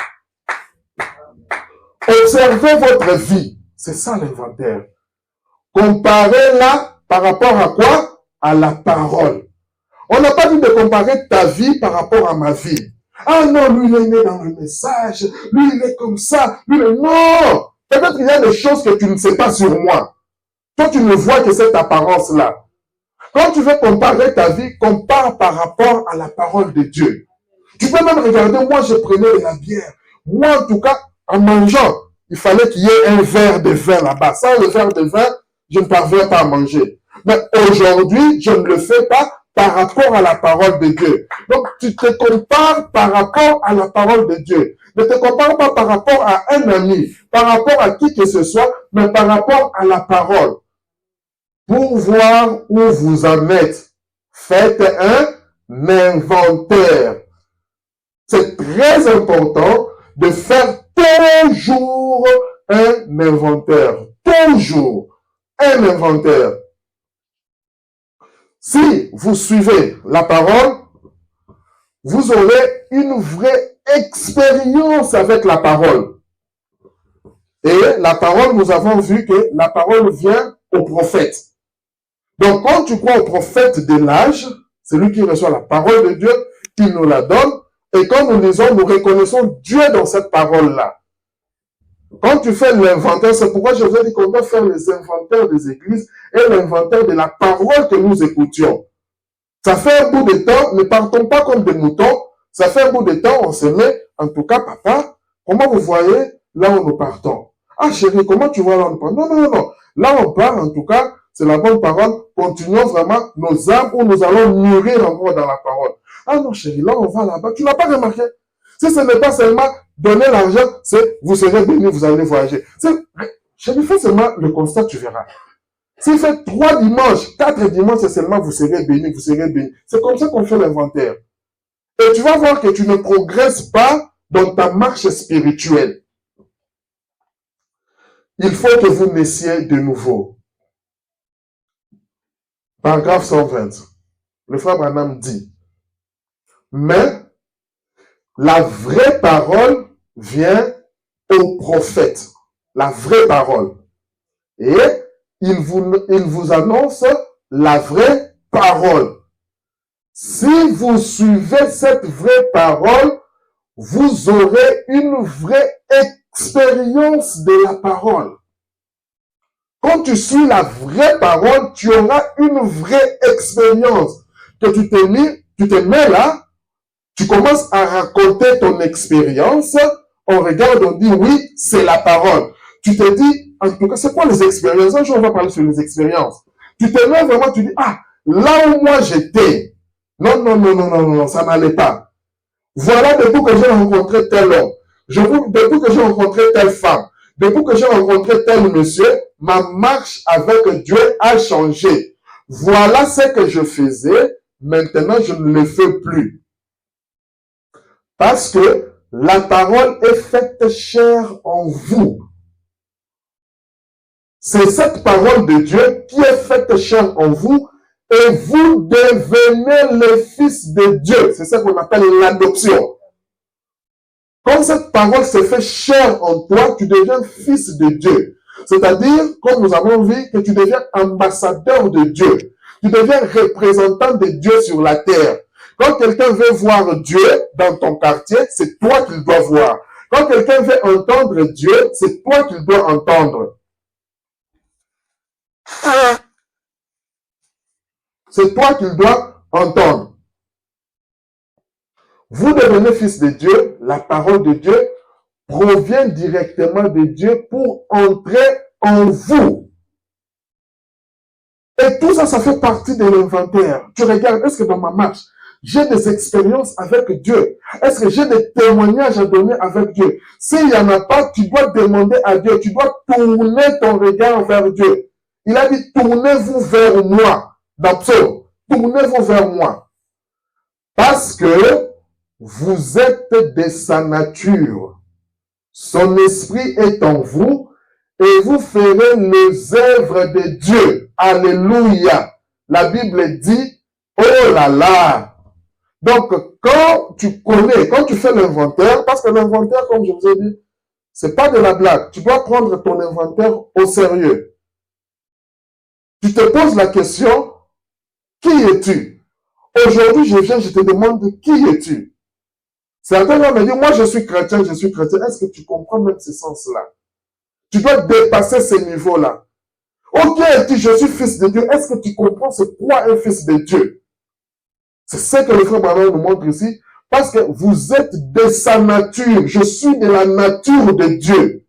Observez votre vie. C'est ça l'inventaire. Comparez-la par rapport à quoi? À la parole. On n'a pas dit de comparer ta vie par rapport à ma vie. Ah non, lui il est né dans le message, lui il est comme ça, lui il est... Non! Peut-être qu'il y a des choses que tu ne sais pas sur moi. Toi tu ne vois que cette apparence-là. Quand tu veux comparer ta vie, compare par rapport à la parole de Dieu. Tu peux même regarder, moi je prenais de la bière. Moi en tout cas, en mangeant, il fallait qu'il y ait un verre de vin là-bas. Sans le verre de vin, je ne parviens pas à manger. Mais aujourd'hui, je ne le fais pas par rapport à la parole de Dieu. Donc, tu te compares par rapport à la parole de Dieu. Ne te compare pas par rapport à un ami, par rapport à qui que ce soit, mais par rapport à la parole. Pour voir où vous en êtes, faites un inventaire. C'est très important de faire toujours un inventaire. Toujours un inventaire. Si vous suivez la parole, vous aurez une vraie expérience avec la parole. Et la parole, nous avons vu que la parole vient au prophète. Donc, quand tu crois au prophète de l'âge, c'est lui qui reçoit la parole de Dieu, qui nous la donne. Et quand nous lisons, nous reconnaissons Dieu dans cette parole-là. Quand tu fais l'inventaire, c'est pourquoi je vous ai dit qu'on doit faire les inventaires des églises et l'inventaire de la parole que nous écoutions. Ça fait un bout de temps, ne partons pas comme des moutons. Ça fait un bout de temps, on se met, en tout cas, papa, comment vous voyez là où nous partons? Ah chérie, comment tu vois là où nous partons? Non, non, non. Là où on part, en tout cas, c'est la bonne parole. Continuons vraiment nos âmes où nous allons mûrir encore dans la parole. Ah non, chérie, là, on va là-bas. Tu n'as pas remarqué. Si ce n'est pas seulement donner l'argent, c'est vous serez béni, vous allez voyager. Chérie, fais seulement le constat, tu verras. S'il fait 3 dimanches, 4 dimanches, c'est seulement vous serez béni, vous serez béni. C'est comme ça qu'on fait l'inventaire. Et tu vas voir que tu ne progresses pas dans ta marche spirituelle. Il faut que vous naissiez de nouveau. Paragraphe 120. Le frère Branham dit, mais la vraie parole vient au prophète. La vraie parole. Et il vous annonce la vraie parole. Si vous suivez cette vraie parole, vous aurez une vraie expérience de la parole. Quand tu suis la vraie parole, tu auras une vraie expérience. Que tu te mets là, tu commences à raconter ton expérience, on regarde, on dit oui, c'est la parole. Tu te dis, en tout cas, c'est quoi les expériences? Un jour, on va parler sur les expériences. Tu te mets vraiment, tu dis, ah, là où moi j'étais, non, ça n'allait pas. Voilà depuis que j'ai rencontré tel homme, depuis que j'ai rencontré telle femme, depuis que j'ai rencontré tel monsieur, ma marche avec Dieu a changé. Voilà ce que je faisais, maintenant je ne le fais plus. Parce que la parole est faite chair en vous. C'est cette parole de Dieu qui est faite chair en vous et vous devenez le fils de Dieu. C'est ça qu'on appelle l'adoption. Quand cette parole se fait chair en toi, tu deviens fils de Dieu. C'est-à-dire, comme nous avons vu, que tu deviens ambassadeur de Dieu. Tu deviens représentant de Dieu sur la terre. Quand quelqu'un veut voir Dieu dans ton quartier, c'est toi qu'il doit voir. Quand quelqu'un veut entendre Dieu, c'est toi qu'il doit entendre. C'est toi qu'il doit entendre. Vous devenez fils de Dieu, la parole de Dieu provient directement de Dieu pour entrer en vous. Et tout ça, ça fait partie de l'inventaire. Tu regardes, est-ce que dans ma marche, j'ai des expériences avec Dieu? Est-ce que j'ai des témoignages à donner avec Dieu? S'il n'y en a pas, tu dois demander à Dieu. Tu dois tourner ton regard vers Dieu. Il a dit, tournez-vous vers moi. Dans Psaume, tournez-vous vers moi. Parce que vous êtes de sa nature. Son esprit est en vous et vous ferez les œuvres de Dieu. Alléluia. La Bible dit, oh là là. Donc, quand tu connais, quand tu fais l'inventaire, parce que l'inventaire, comme je vous ai dit, c'est pas de la blague. Tu dois prendre ton inventaire au sérieux. Tu te poses la question, qui es-tu? Aujourd'hui, je viens, je te demande, qui es-tu? Certains vont me dire, moi je suis chrétien. Est-ce que tu comprends même ce sens-là? Tu dois dépasser ce niveau-là. Ok, je suis fils de Dieu. Est-ce que tu comprends c'est quoi un fils de Dieu? C'est ce que le frère Branham nous montre ici. Parce que vous êtes de sa nature. Je suis de la nature de Dieu.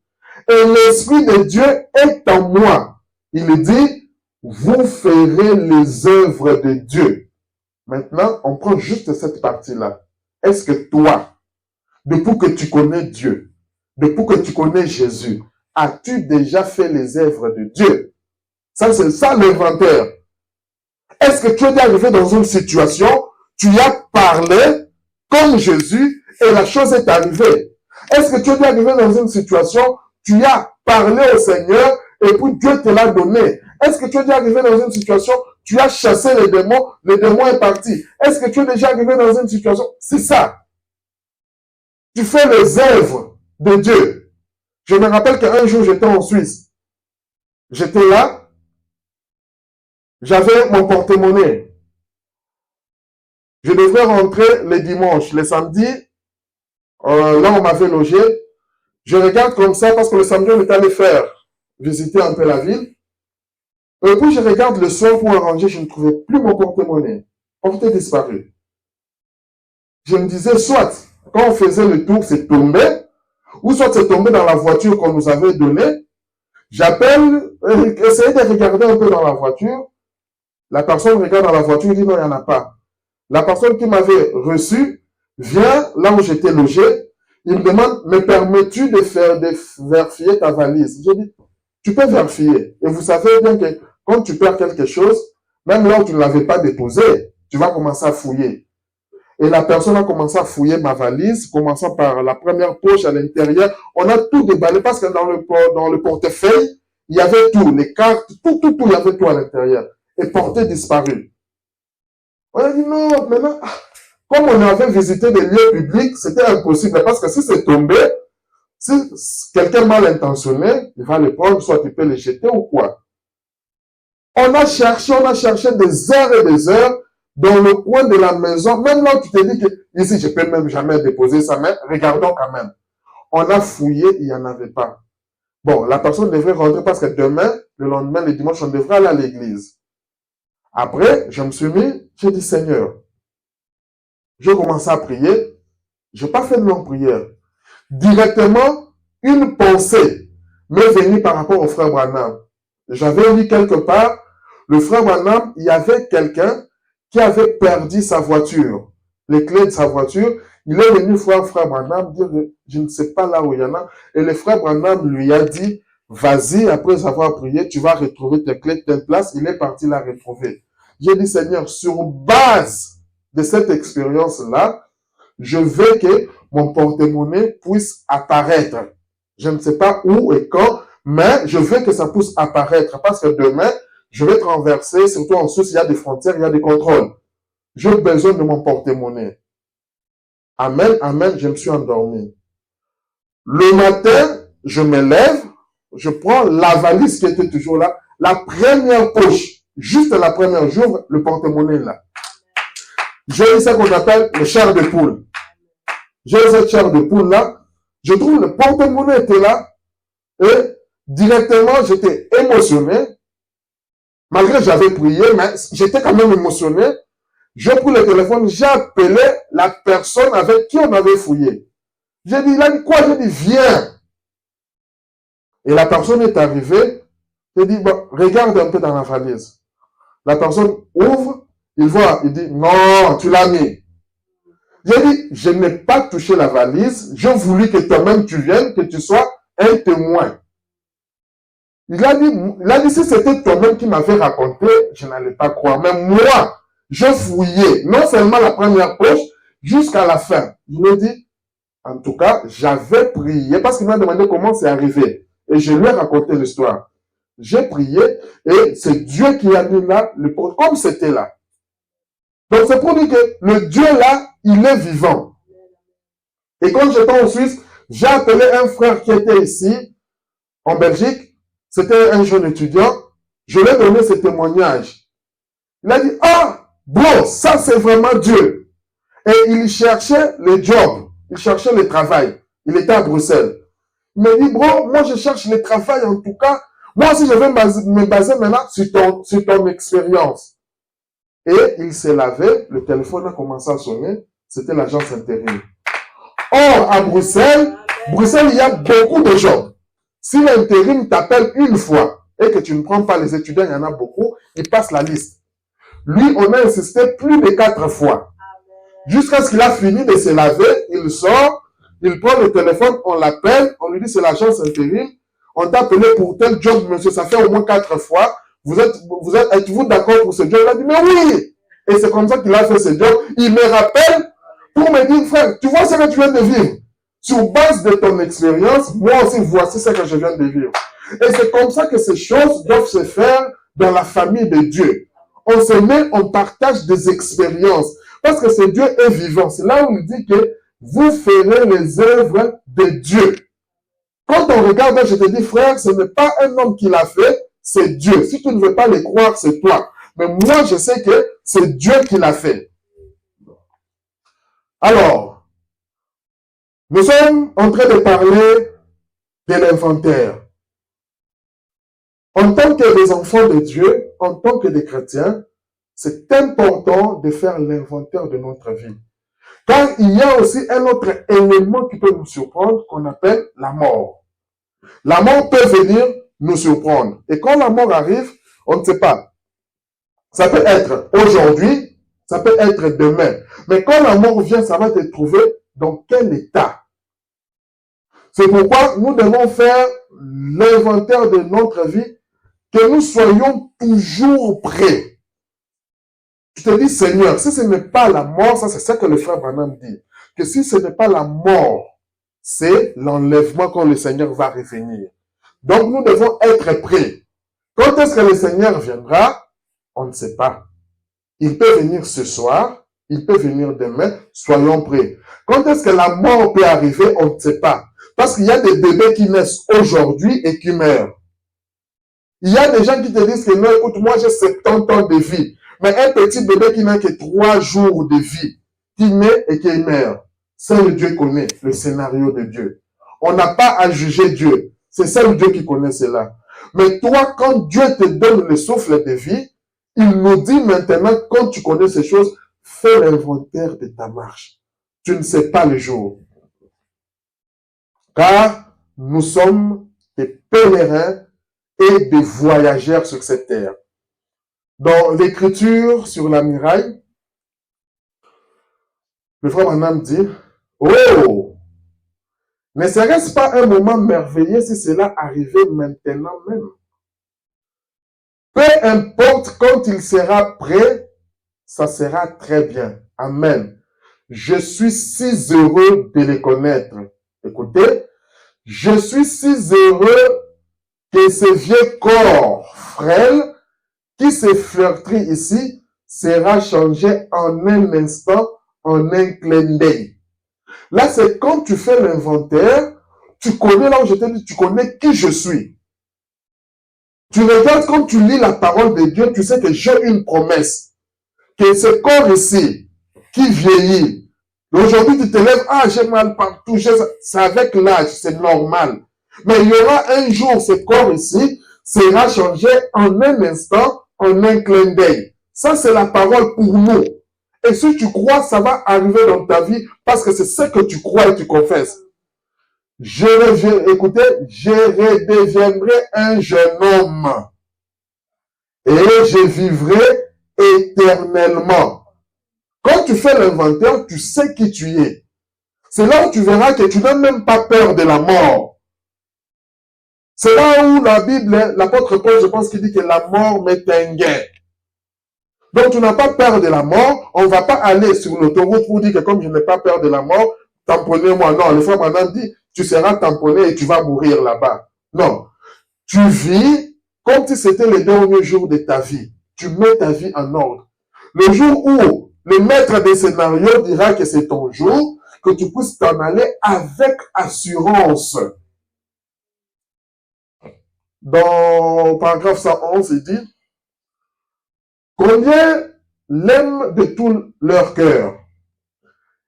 Et l'Esprit de Dieu est en moi. Il dit, vous ferez les œuvres de Dieu. Maintenant, on prend juste cette partie-là. Est-ce que toi, depuis que tu connais Dieu, depuis que tu connais Jésus, as-tu déjà fait les œuvres de Dieu? Ça, c'est ça l'inventaire. Est-ce que tu es arrivé dans une situation, tu as parlé comme Jésus et la chose est arrivée? Est-ce que tu es arrivé dans une situation, tu as parlé au Seigneur et puis Dieu te l'a donné? Est-ce que tu es arrivé dans une situation, tu as chassé le démon est parti? Est-ce que tu es déjà arrivé dans une situation? C'est ça. Tu fais les œuvres de Dieu. Je me rappelle qu'un jour, j'étais en Suisse. J'étais là. J'avais mon porte-monnaie. Je devrais rentrer le dimanche. Le samedi, là, on m'avait logé. Je regarde comme ça parce que le samedi, on est allé visiter un peu la ville. Et puis, je regarde le soir pour arranger. Je ne trouvais plus mon porte-monnaie. On était disparu. Je me disais, soit, quand on faisait le tour, c'est tombé. Ou soit c'est tombé dans la voiture qu'on nous avait donnée. J'appelle, essayez de regarder un peu dans la voiture. La personne regarde dans la voiture et dit non, il n'y en a pas. La personne qui m'avait reçu vient là où j'étais logé. Il me demande, me permets-tu de vérifier ta valise? J'ai dit, tu peux vérifier. Et vous savez bien que quand tu perds quelque chose, même là où tu ne l'avais pas déposé, tu vas commencer à fouiller. Et la personne a commencé à fouiller ma valise, commençant par la première poche à l'intérieur. On a tout déballé parce que dans le portefeuille, il y avait tout, les cartes, tout, il y avait tout à l'intérieur. Et portée disparu. On a dit non, maintenant, comme on avait visité des lieux publics, c'était impossible. Parce que si c'est tombé, si quelqu'un mal intentionné, il va le prendre, soit il peut le jeter ou quoi. On a cherché des heures et des heures dans le coin de la maison. Même là où tu te dis que ici, je peux même jamais déposer ça, mais regardons quand même. On a fouillé, il n'y en avait pas. Bon, la personne devrait rentrer parce que demain, le lendemain, le dimanche, on devrait aller à l'église. Après, je me suis mis, j'ai dit Seigneur, j'ai commencé à prier. Je n'ai pas fait de longue prière. Directement, une pensée m'est venue par rapport au frère Branham. J'avais lu quelque part, le frère Branham, il y avait quelqu'un qui avait perdu sa voiture, les clés de sa voiture. Il est venu voir frère Branham dire, je ne sais pas là où il y en a. Et le frère Branham lui a dit, vas-y, après avoir prié, tu vas retrouver tes clés de telle place. Il est parti la retrouver. J'ai dit, Seigneur, sur base de cette expérience-là, je veux que mon porte-monnaie puisse apparaître. Je ne sais pas où et quand, mais je veux que ça puisse apparaître parce que demain, je vais traverser, surtout en Suisse, il y a des frontières, il y a des contrôles. J'ai besoin de mon porte-monnaie. Amen, amen, je me suis endormi. Le matin, je me lève, je prends la valise qui était toujours là, la première poche, juste la première, j'ouvre le porte-monnaie là. J'ai ça qu'on appelle le chair de poule. J'ai cette chair de poule là, je trouve le porte-monnaie était là, et directement j'étais émotionné, malgré que j'avais prié, mais j'étais quand même émotionné. J'ai pris le téléphone, j'ai appelé la personne avec qui on avait fouillé. J'ai dit, il a dit quoi? J'ai dit, viens. Et la personne est arrivée. J'ai dit, bon, regarde un peu dans la valise. La personne ouvre, il voit, il dit, non, tu l'as mis. J'ai dit, je n'ai pas touché la valise. J'ai voulu que toi-même tu viennes, que tu sois un témoin. Il a dit, si c'était toi-même qui m'avait raconté, je n'allais pas croire. Mais moi, je fouillais, non seulement la première poche, jusqu'à la fin. Il me dit, en tout cas, j'avais prié, parce qu'il m'a demandé comment c'est arrivé. Et je lui ai raconté l'histoire. J'ai prié, et c'est Dieu qui a mis là, comme c'était là. Donc c'est pour dire que le Dieu là, il est vivant. Et quand j'étais en Suisse, j'ai appelé un frère qui était ici, en Belgique. C'était un jeune étudiant. Je lui ai donné ce témoignage. Il a dit, ah, bon, ça c'est vraiment Dieu. Et il cherchait le job. Il cherchait le travail. Il était à Bruxelles. Il m'a dit, bro, moi je cherche le travail en tout cas. Moi aussi je vais me baser maintenant sur ton expérience. Et il s'est lavé. Le téléphone a commencé à sonner. C'était l'agence intérim. Or, à Bruxelles, il y a beaucoup de jobs. Si l'intérim t'appelle une fois et que tu ne prends pas les étudiants, il y en a beaucoup, il passe la liste. Lui, on a insisté plus de 4 fois. Jusqu'à ce qu'il a fini de se laver, il sort, il prend le téléphone, on l'appelle, on lui dit c'est l'agence intérim, on t'a appelé pour tel job, monsieur, ça fait au moins 4 fois. Êtes-vous d'accord pour ce job? Il a dit, mais oui! Et c'est comme ça qu'il a fait ce job. Il me rappelle pour me dire, frère, tu vois ce que tu viens de vivre? Sur base de ton expérience, moi aussi, voici ce que je viens de vivre. Et c'est comme ça que ces choses doivent se faire dans la famille de Dieu. On se met, on partage des expériences. Parce que ce Dieu est vivant. C'est là où il dit que vous ferez les œuvres de Dieu. Quand on regarde, je te dis, frère, ce n'est pas un homme qui l'a fait, c'est Dieu. Si tu ne veux pas le croire, c'est toi. Mais moi, je sais que c'est Dieu qui l'a fait. Alors, nous sommes en train de parler de l'inventaire. En tant que des enfants de Dieu, en tant que des chrétiens, c'est important de faire l'inventaire de notre vie. Car il y a aussi un autre élément qui peut nous surprendre, qu'on appelle la mort. La mort peut venir nous surprendre. Et quand la mort arrive, on ne sait pas. Ça peut être aujourd'hui, Ça peut être demain. Mais quand la mort vient, ça va te trouver dans quel état? C'est pourquoi nous devons faire l'inventaire de notre vie, que nous soyons toujours prêts. Tu te dis, Seigneur, si ce n'est pas la mort, ça c'est ça que le frère Branham dit, que si ce n'est pas la mort, c'est l'enlèvement quand le Seigneur va revenir. Donc nous devons être prêts. Quand est-ce que le Seigneur viendra? On ne sait pas. Il peut venir ce soir, il peut venir demain, soyons prêts. Quand est-ce que la mort peut arriver? On ne sait pas. Parce qu'il y a des bébés qui naissent aujourd'hui et qui meurent. Il y a des gens qui te disent que non, écoute, moi j'ai 70 ans de vie. Mais un petit bébé qui n'a que 3 jours de vie, qui naît et qui meurt, seul Dieu connaît le scénario de Dieu. On n'a pas à juger Dieu. C'est seul Dieu qui connaît cela. Mais toi, quand Dieu te donne le souffle de vie, il nous dit maintenant, quand tu connais ces choses, fais l'inventaire de ta marche. Tu ne sais pas le jour. Car nous sommes des pèlerins et des voyageurs sur cette terre. Dans l'écriture sur la muraille, le frère Branham dit, oh, ne serait-ce pas un moment merveilleux si cela arrivait maintenant même? Peu importe quand il sera prêt, ça sera très bien. Amen. Je suis si heureux de les connaître. Écoutez, je suis si heureux que ce vieux corps frêle qui se flirterie ici sera changé en un instant, en un clin d'œil. Là, c'est quand tu fais l'inventaire, tu connais, là où je te dis, tu connais qui je suis. Tu regardes, quand tu lis la parole de Dieu, tu sais que j'ai une promesse. Que ce corps ici, qui vieillit, aujourd'hui tu te lèves, ah, j'ai mal partout, c'est avec l'âge, c'est normal. Mais il y aura un jour, ce corps ici sera changé en un instant, en un clin d'œil. Ça, c'est la parole pour nous. Et si tu crois, ça va arriver dans ta vie parce que c'est ce que tu crois et tu confesses. Écoutez, je redeviendrai un jeune homme et je vivrai éternellement. Quand tu fais l'inventaire, tu sais qui tu es. C'est là où tu verras que tu n'as même pas peur de la mort. C'est là où la Bible, l'apôtre Paul, je pense qu'il dit que la mort met un gain. Donc tu n'as pas peur de la mort, on ne va pas aller sur l'autoroute pour dire que comme je n'ai pas peur de la mort, tamponnez-moi. Non, le frère Branham dit, tu seras tamponné et tu vas mourir là-bas. Non, tu vis comme si c'était le dernier jour de ta vie. Tu mets ta vie en ordre. Le jour où le maître des scénarios dira que c'est ton jour, que tu puisses t'en aller avec assurance. Dans paragraphe 111, il dit, combien l'aiment de tout leur cœur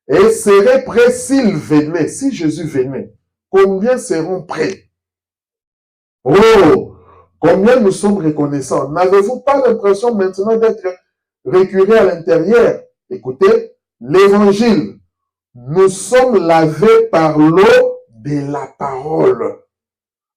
et seraient prêts s'il venait, si Jésus venait. Combien seront prêts? Oh, combien nous sommes reconnaissants. N'avez-vous pas l'impression maintenant d'être récuré à l'intérieur? Écoutez, l'évangile. Nous sommes lavés par l'eau de la parole.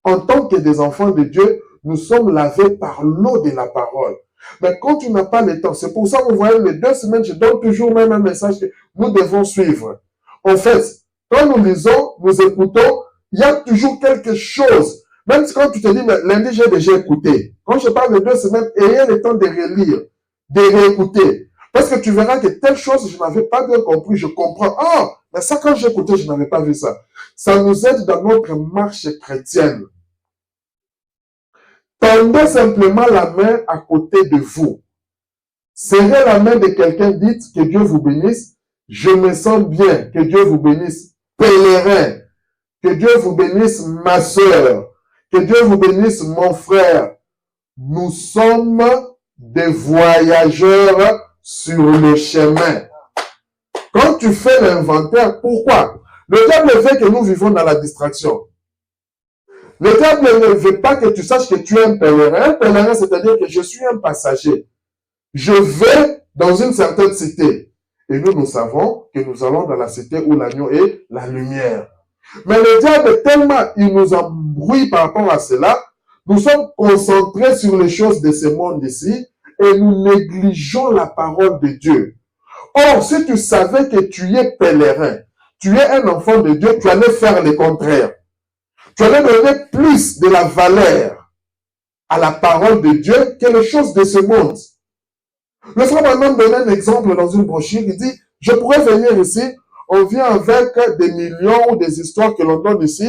En tant que des enfants de Dieu, nous sommes lavés par l'eau de la parole. Mais quand tu n'as pas le temps, c'est pour ça que vous voyez, les 2 semaines, je donne toujours même un message que nous devons suivre. En fait, quand nous lisons, nous écoutons, il y a toujours quelque chose. Même si quand tu te dis, mais lundi, j'ai déjà écouté. Quand je parle de 2 semaines, ayez le temps de relire, de réécouter. Parce que tu verras que telle chose, je n'avais pas bien compris, je comprends. Ah, mais ça, quand j'ai écouté, je n'avais pas vu ça. Ça nous aide dans notre marche chrétienne. Tendez simplement la main à côté de vous. Serrez la main de quelqu'un, dites que Dieu vous bénisse. Je me sens bien, que Dieu vous bénisse. Pèlerin, que Dieu vous bénisse, ma sœur. Que Dieu vous bénisse, mon frère. Nous sommes des voyageurs sur le chemin. Quand tu fais l'inventaire, pourquoi? Le diable veut que nous vivons dans la distraction. Le diable ne veut pas que tu saches que tu es un pèlerin. Un pèlerin, c'est-à-dire que je suis un passager. Je vais dans une certaine cité. Et nous savons que nous allons dans la cité où l'agneau est la lumière. Mais le diable, tellement il nous embrouille par rapport à cela, nous sommes concentrés sur les choses de ce monde ici et nous négligeons la parole de Dieu. Or, si tu savais que tu es pèlerin, tu es un enfant de Dieu, tu allais faire le contraire. Tu allais donner plus de la valeur à la parole de Dieu que les choses de ce monde. Le frère Branham donne un exemple dans une brochure, il dit, je pourrais venir ici, on vient avec des millions ou des histoires que l'on donne ici.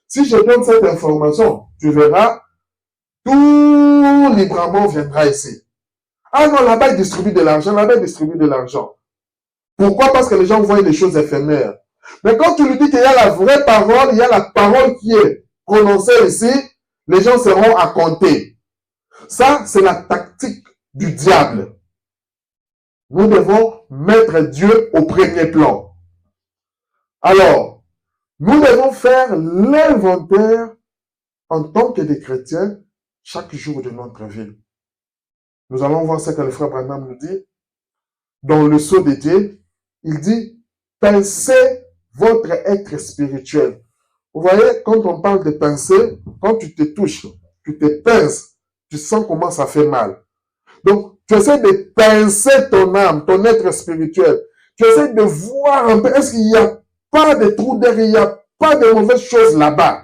Si je donne cette information, tu verras, tout librement viendra ici. Ah non, là-bas, il distribue de l'argent, là-bas, il distribue de l'argent. Pourquoi? Parce que les gens voient des choses éphémères. Mais quand tu lui dis qu'il y a la vraie parole, il y a la parole qui est prononcée ici, les gens seront à compter. Ça, c'est la tactique du diable. Nous devons mettre Dieu au premier plan. Alors, nous devons faire l'inventaire en tant que des chrétiens chaque jour de notre vie. Nous allons voir ce que le frère Branham nous dit. Dans le sceau de Dieu, il dit, pincez votre être spirituel. Vous voyez, quand on parle de pincer, quand tu te touches, tu te pinces, tu sens comment ça fait mal. Donc, tu essaies de pincer ton âme, ton être spirituel. Tu essaies de voir un peu, est-ce qu'il n'y a pas de trou d'air, il n'y a pas de mauvaises choses là-bas.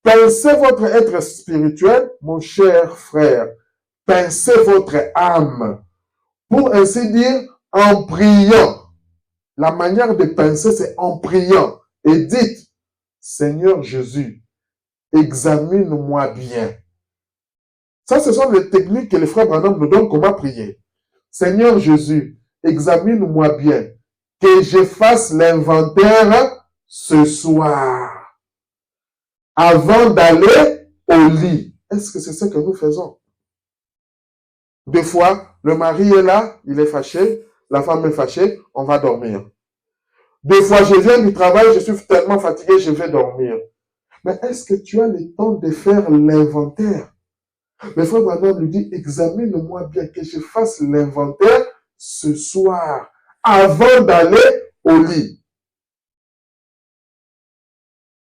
Pincez votre être spirituel, mon cher frère. Pincez votre âme. Pour ainsi dire, en priant. La manière de pincer, c'est en priant. Et dites, Seigneur Jésus, examine-moi bien. Ça, ce sont les techniques que les frères Branham nous donnent comment prier. Seigneur Jésus, examine-moi bien. Que je fasse l'inventaire ce soir. Avant d'aller au lit. Est-ce que c'est ce que nous faisons? Des fois, le mari est là, il est fâché, la femme est fâchée, on va dormir. Des fois, je viens du travail, je suis tellement fatigué, je vais dormir. Mais est-ce que tu as le temps de faire l'inventaire? Le frère Branham lui dit, examine-moi bien, que je fasse l'inventaire ce soir, avant d'aller au lit.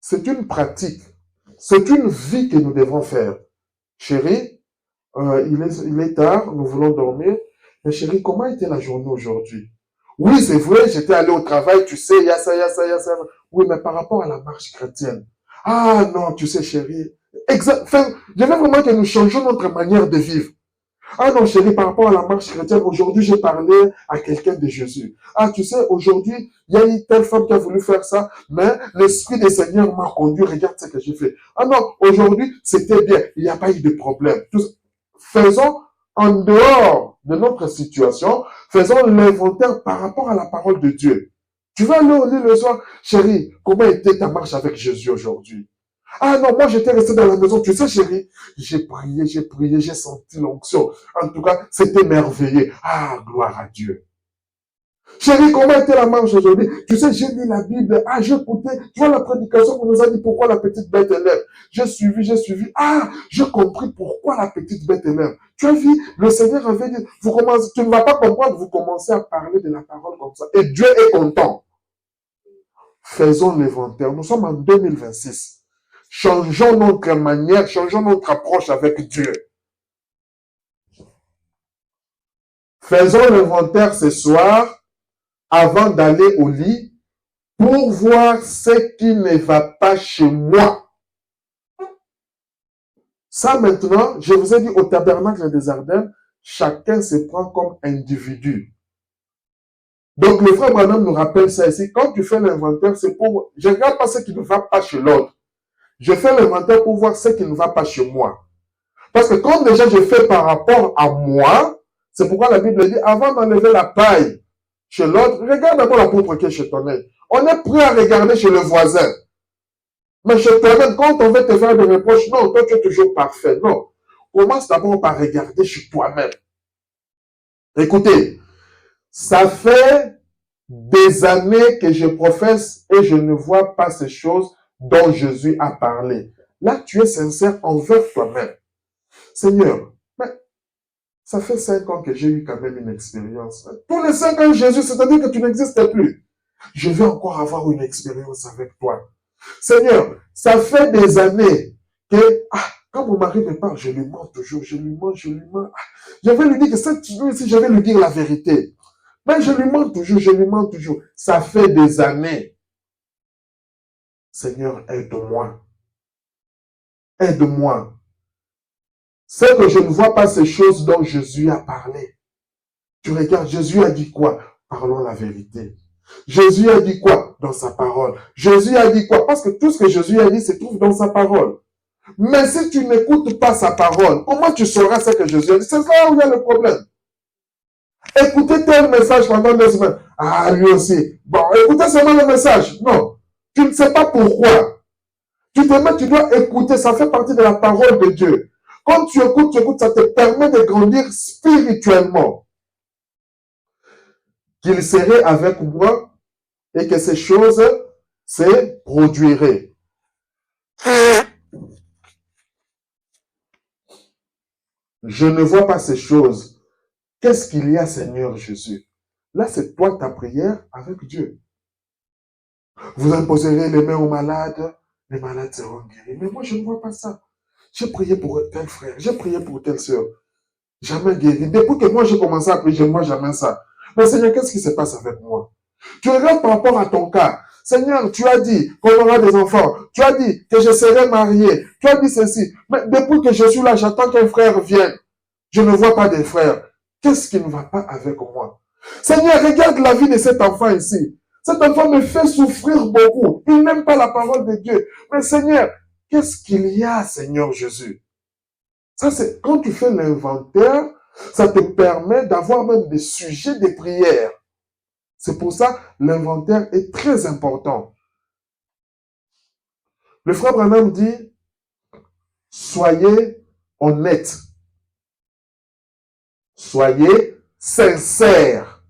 C'est une pratique, c'est une vie que nous devons faire. Chérie, il est tard, nous voulons dormir. Mais chérie, comment était la journée aujourd'hui? Oui, c'est vrai, j'étais allé au travail, tu sais, il y a ça, il y a ça, il y a ça. Oui, mais par rapport à la marche chrétienne. Ah non, tu sais, chérie. Je veux vraiment que nous changeons notre manière de vivre. Ah non, chérie, par rapport à la marche chrétienne, aujourd'hui, j'ai parlé à quelqu'un de Jésus. Ah, tu sais, aujourd'hui, il y a une telle femme qui a voulu faire ça, mais l'Esprit du Seigneur m'a conduit, regarde ce que j'ai fait. Ah non, aujourd'hui, c'était bien, il n'y a pas eu de problème. Faisons en dehors de notre situation, faisons l'inventaire par rapport à la parole de Dieu. Tu vas aller au lit le soir, chérie, comment était ta marche avec Jésus aujourd'hui? Ah non, moi j'étais resté dans la maison, tu sais chérie, j'ai prié, j'ai senti l'onction. En tout cas, c'était merveilleux. Ah, gloire à Dieu. Chérie, comment était la marche aujourd'hui? Tu sais, j'ai lu la Bible. Ah, j'ai écouté. Tu vois la prédication qu'on nous a dit pourquoi la petite bête est lève. J'ai suivi. Ah, j'ai compris pourquoi la petite bête est lève. Tu as vu, le Seigneur avait dit, tu ne vas pas comprendre, vous commencez à parler de la parole comme ça. Et Dieu est content. Faisons l'inventaire. Nous sommes en 2026. Changeons notre manière, changeons notre approche avec Dieu. Faisons l'inventaire ce soir avant d'aller au lit pour voir ce qui ne va pas chez moi. Ça maintenant, je vous ai dit au tabernacle des Ardennes, chacun se prend comme individu. Donc le frère Branham nous rappelle ça ici. Quand tu fais l'inventaire, c'est pour... Je ne regarde pas ce qui ne va pas chez l'autre. Je fais l'inventaire pour voir ce qui ne va pas chez moi. Parce que quand déjà je fais par rapport à moi, c'est pourquoi la Bible dit, avant d'enlever la paille chez l'autre, regarde d'abord la pourpre qui est chez ton œil. On est prêt à regarder chez le voisin. Mais chez toi-même, quand on veut te faire des reproches, non, toi tu es toujours parfait. Non. Commence d'abord par regarder chez toi-même. Écoutez, ça fait des années que je professe et je ne vois pas ces choses dont Jésus a parlé. Là, tu es sincère envers toi-même. Seigneur, mais ça fait 5 ans que j'ai eu quand même une expérience. Pour les 5 ans, Jésus, c'est-à-dire que tu n'existais plus. Je vais encore avoir une expérience avec toi. Seigneur, ça fait des années que, quand mon mari me parle, je lui mens toujours, je lui mens. Je vais lui dire que cette nuit, si je vais lui dire la vérité. Mais je lui mens toujours, je lui mens toujours. Ça fait des années. Seigneur, aide-moi. Aide-moi. C'est que je ne vois pas ces choses dont Jésus a parlé. Tu regardes, Jésus a dit quoi? Parlons la vérité. Jésus a dit quoi? Dans sa parole. Jésus a dit quoi? Parce que tout ce que Jésus a dit se trouve dans sa parole. Mais si tu n'écoutes pas sa parole, comment tu sauras ce que Jésus a dit? C'est là où il y a le problème. Écoutez tel message pendant 2 semaines. Ah, lui aussi. Bon, écoutez seulement le message. Non. Tu ne sais pas pourquoi. Tu te mets, tu dois écouter. Ça fait partie de la parole de Dieu. Quand tu écoutes, ça te permet de grandir spirituellement. Qu'il serait avec moi et que ces choses se produiraient. Je ne vois pas ces choses. Qu'est-ce qu'il y a, Seigneur Jésus? Là, c'est toi, ta prière avec Dieu. Vous imposerez les mains aux malades, les malades seront guéris. Mais moi, je ne vois pas ça. J'ai prié pour tel frère, j'ai prié pour telle sœur. Jamais guéri. Depuis que moi, j'ai commencé à prier, je ne vois jamais ça. Mais Seigneur, qu'est-ce qui se passe avec moi? Tu regardes par rapport à ton cas. Seigneur, tu as dit qu'on aura des enfants. Tu as dit que je serai marié. Tu as dit ceci. Mais depuis que je suis là, j'attends qu'un frère vienne. Je ne vois pas de frère. Qu'est-ce qui ne va pas avec moi? Seigneur, regarde la vie de cet enfant ici. Cet enfant me fait souffrir beaucoup. Il n'aime pas la parole de Dieu. Mais Seigneur, qu'est-ce qu'il y a, Seigneur Jésus? Ça, c'est quand tu fais l'inventaire, ça te permet d'avoir même des sujets de prière. C'est pour ça l'inventaire est très important. Le frère Branham dit, soyez honnête. Soyez sincère.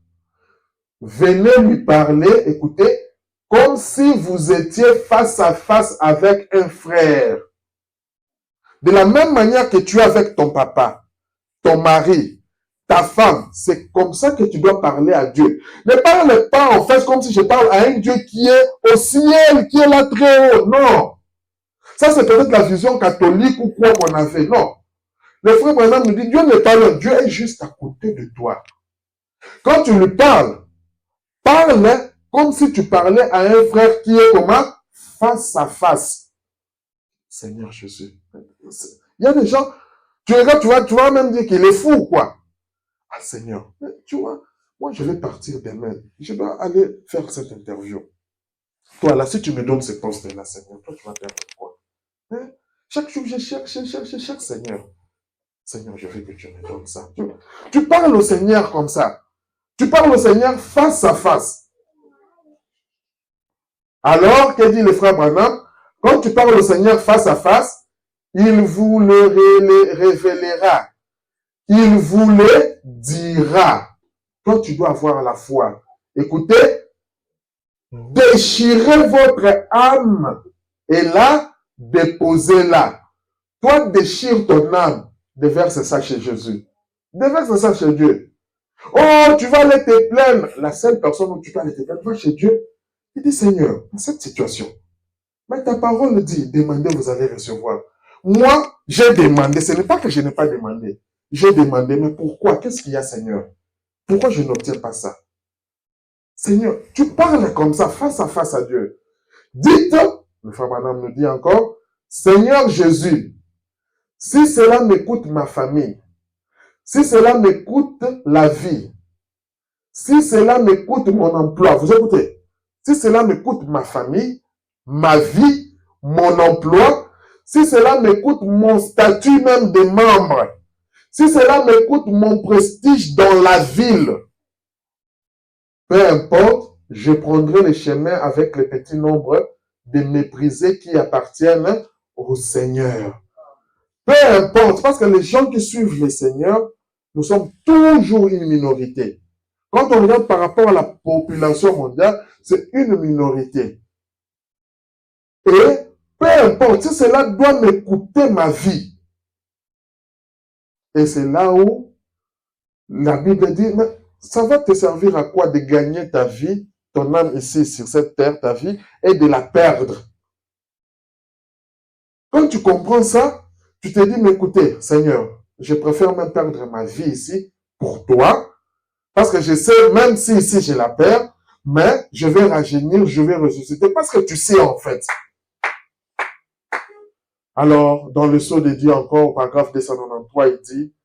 Venez lui parler, écoutez, comme si vous étiez face à face avec un frère. De la même manière que tu es avec ton papa, ton mari, ta femme, c'est comme ça que tu dois parler à Dieu. Ne parle pas en fait comme si je parle à un Dieu qui est au ciel, qui est là très haut. Non. Ça, c'est peut-être la vision catholique ou quoi qu'on a fait. Non. Le frère Branham nous dit, Dieu n'est pas là. Dieu est juste à côté de toi. Quand tu lui parles, parle comme si tu parlais à un frère qui est comment? Face à face. Seigneur Jésus. Il y a des gens, tu regardes, tu vas même dire qu'il est fou, quoi. Ah, Seigneur, tu vois, moi, je vais partir demain. Je dois aller faire cette interview. Toi, là, si tu me donnes ce poste-là, Seigneur, toi, tu vas perdre quoi? Hein? Chaque jour, je cherche, Seigneur. Seigneur, je veux que tu me donnes ça. Tu parles au Seigneur comme ça. Tu parles au Seigneur face à face. Alors, que dit le frère Branham? Quand tu parles au Seigneur face à face, il vous le révélera. Il vous le dira. Toi, tu dois avoir la foi. Écoutez, déchirez votre âme et là, déposez-la. Toi, déchire ton âme, déverse ça chez Jésus. Déverse ça chez Dieu. Oh, tu vas aller te plaindre. La seule personne où tu peux aller te plaindre, va chez Dieu. Il dit, Seigneur, dans cette situation, mais ta parole dit, demandez, vous allez recevoir. Moi, j'ai demandé. Ce n'est pas que je n'ai pas demandé. J'ai demandé, mais pourquoi? Qu'est-ce qu'il y a, Seigneur? Pourquoi je n'obtiens pas ça? Seigneur, tu parles comme ça, face à Dieu. Dites, le frère Branham nous dit encore, Seigneur Jésus, si cela m'écoute ma famille, si cela m'écoute la vie, si cela m'écoute mon emploi, vous écoutez, si cela m'écoute ma famille, ma vie, mon emploi, si cela m'écoute mon statut même de membre, si cela m'écoute mon prestige dans la ville, peu importe, je prendrai le chemin avec le petit nombre de méprisés qui appartiennent au Seigneur. Peu importe, parce que les gens qui suivent le Seigneur, nous sommes toujours une minorité. Quand on regarde par rapport à la population mondiale, c'est une minorité. Et peu importe, si cela doit me coûter ma vie. Et c'est là où la Bible dit, mais ça va te servir à quoi de gagner ta vie, ton âme ici sur cette terre, ta vie, et de la perdre. Quand tu comprends ça, tu te dis, mais écoutez, Seigneur, je préfère même perdre ma vie ici pour toi, Parce que je sais, même si ici j'ai la peur, mais je vais rajeunir, je vais ressusciter. Parce que tu sais en fait. Alors, dans le sceau de Dieu encore, au paragraphe 293, il dit,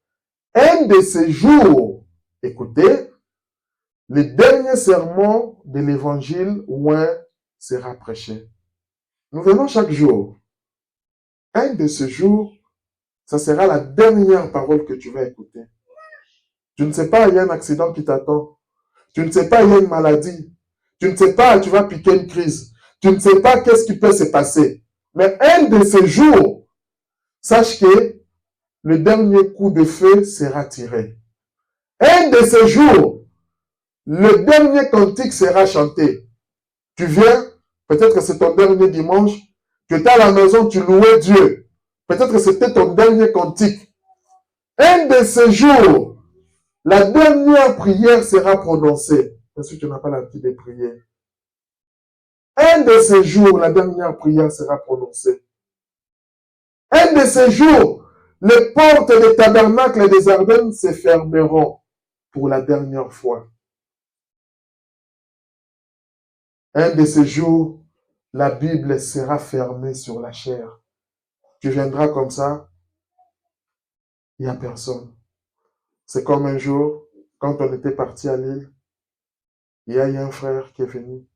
un de ces jours, écoutez, le dernier sermon de l'évangile oint sera prêché. Nous venons chaque jour. Un de ces jours, ça sera la dernière parole que tu vas écouter. Tu ne sais pas, il y a un accident qui t'attend. Tu ne sais pas, il y a une maladie. Tu ne sais pas, tu vas piquer une crise. Tu ne sais pas qu'est-ce qui peut se passer. Mais un de ces jours, sache que le dernier coup de feu sera tiré. Un de ces jours, le dernier cantique sera chanté. Tu viens, peut-être que c'est ton dernier dimanche, tu étais à la maison, tu louais Dieu. Peut-être que c'était ton dernier cantique. Un de ces jours, la dernière prière sera prononcée. Bien sûr, tu n'as pas l'habitude de prier. Un de ces jours, la dernière prière sera prononcée. Un de ces jours, les portes des tabernacles et des Ardennes se fermeront pour la dernière fois. Un de ces jours, la Bible sera fermée sur la chair. Tu viendras comme ça, il n'y a personne. C'est comme un jour, quand on était parti à Lille, il y a un frère qui est venu.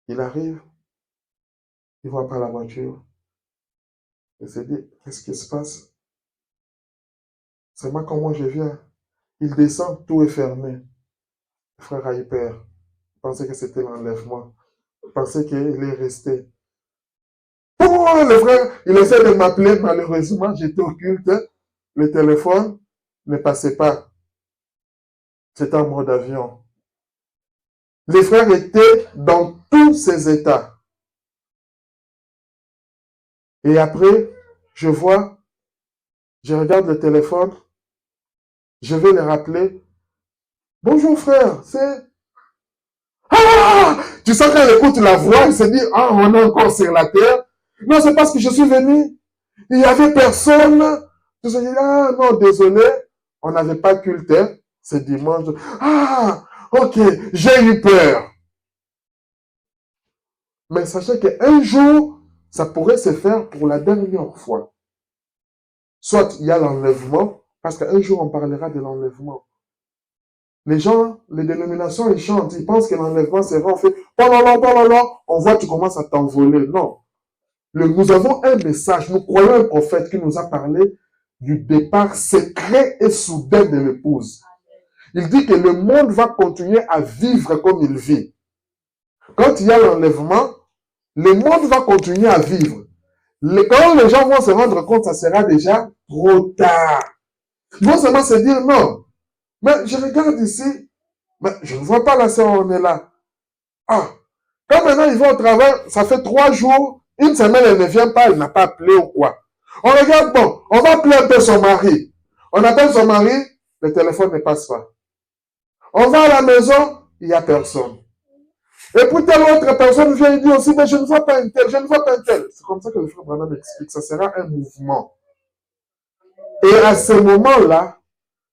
Il arrive, il ne voit pas la voiture. Il se dit, qu'est-ce qui se passe? C'est moi comment je viens. Il descend, tout est fermé. Le frère a eu peur. Il pensait que c'était l'enlèvement. Il pensait qu'il est resté. Oh, le frère, il essaie de m'appeler, malheureusement, j'étais au culte. Le téléphone ne passait pas. C'était en mode avion. Les frères étaient dans tous ces états. Et après, je regarde le téléphone, je vais les rappeler. Bonjour frère, c'est... Ah! Tu sens qu'elle écoute la voix, il se dit, ah, on est encore sur la terre. Non, c'est parce que je suis venu. Il n'y avait personne. Je me dis, ah, non, désolé, on n'avait pas culte, hein, c'est dimanche. Ah, ok, j'ai eu peur. Mais sachez qu'un jour, ça pourrait se faire pour la dernière fois. Soit il y a l'enlèvement, parce qu'un jour on parlera de l'enlèvement. Les gens, les dénominations, ils chantent, ils pensent que l'enlèvement c'est vrai, on fait, on voit tu commences à t'envoler. Non. Nous avons un message, nous croyons un prophète qui nous a parlé du départ secret et soudain de l'épouse. Il dit que le monde va continuer à vivre comme il vit. Quand il y a l'enlèvement, le monde va continuer à vivre. Quand les gens vont se rendre compte, ça sera déjà trop tard. Ils vont seulement se dire non. Mais je regarde ici, mais je ne vois pas la sœur, on est là. Ah, quand maintenant ils vont au travail, ça fait 3 jours, une semaine elle ne vient pas, elle n'a pas appelé ou quoi. On regarde, bon, on va appeler un peu son mari. On appelle son mari, le téléphone ne passe pas. On va à la maison, il n'y a personne. Et puis telle autre personne vient et dit aussi, mais je ne vois pas un tel, je ne vois pas un tel. C'est comme ça que le frère Branham explique, ça sera un mouvement. Et à ce moment-là,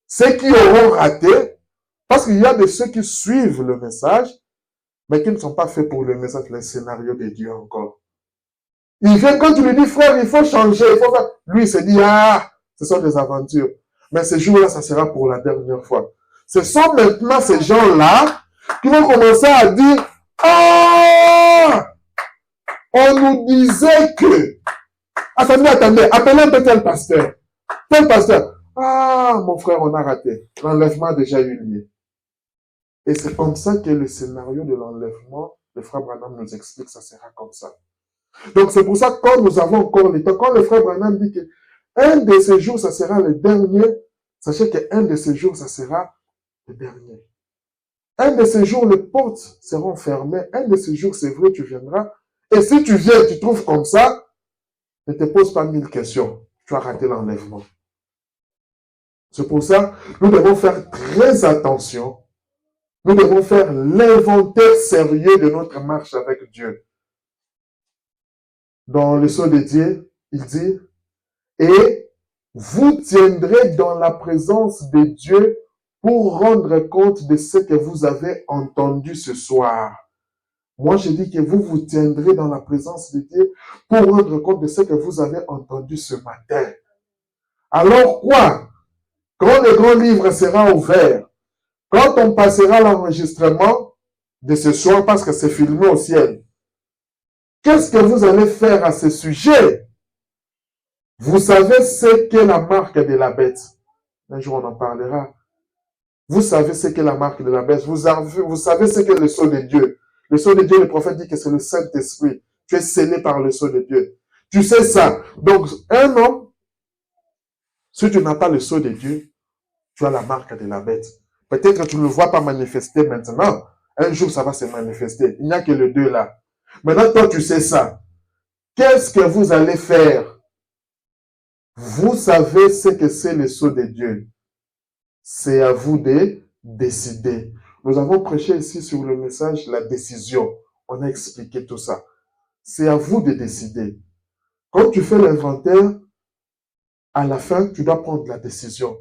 ceux qui auront raté, parce qu'il y a de ceux qui suivent le message, mais qui ne sont pas faits pour le message, le scénario de Dieu encore. Il vient quand tu lui dis, frère, il faut changer, il faut faire. Lui, il se dit, ah, ce sont des aventures. Mais ce jour-là, ça sera pour la dernière fois. Ce sont maintenant ces gens-là qui vont commencer à dire, ah, on nous disait que, attendez, appelez un peu tel pasteur. Tel pasteur. Ah, mon frère, on a raté. L'enlèvement a déjà eu lieu. Et c'est comme ça que le scénario de l'enlèvement, le frère Branham nous explique, ça sera comme ça. Donc c'est pour ça que quand nous avons encore le temps, quand le frère Branham dit que un de ces jours, ça sera le dernier, sachez qu'un de ces jours, ça sera le dernier. Un de ces jours, les portes seront fermées. Un de ces jours, c'est vrai, tu viendras. Et si tu viens, tu trouves comme ça, ne te pose pas 1000 questions. Tu as raté l'enlèvement. C'est pour ça, nous devons faire très attention. Nous devons faire l'inventaire sérieux de notre marche avec Dieu. Dans le sceau de Dieu, il dit, et vous tiendrez dans la présence de Dieu pour rendre compte de ce que vous avez entendu ce soir. Moi, je dis que vous vous tiendrez dans la présence de Dieu pour rendre compte de ce que vous avez entendu ce matin. Alors quoi? Quand le grand livre sera ouvert, quand on passera l'enregistrement de ce soir, parce que c'est filmé au ciel, qu'est-ce que vous allez faire à ce sujet? Vous savez ce qu'est la marque de la bête. Un jour, on en parlera. Vous savez ce qu'est la marque de la bête. Vous savez ce qu'est le sceau de Dieu. Le sceau de Dieu, le prophète dit que c'est le Saint-Esprit. Tu es scellé par le sceau de Dieu. Tu sais ça. Donc, un homme, si tu n'as pas le sceau de Dieu, tu as la marque de la bête. Peut-être que tu ne le vois pas manifester maintenant. Un jour, ça va se manifester. Il n'y a que les deux là. Maintenant, toi, tu sais ça. Qu'est-ce que vous allez faire? Vous savez ce que c'est le sceau de Dieu. C'est à vous de décider. Nous avons prêché ici sur le message la décision. On a expliqué tout ça. C'est à vous de décider. Quand tu fais l'inventaire, à la fin, tu dois prendre la décision.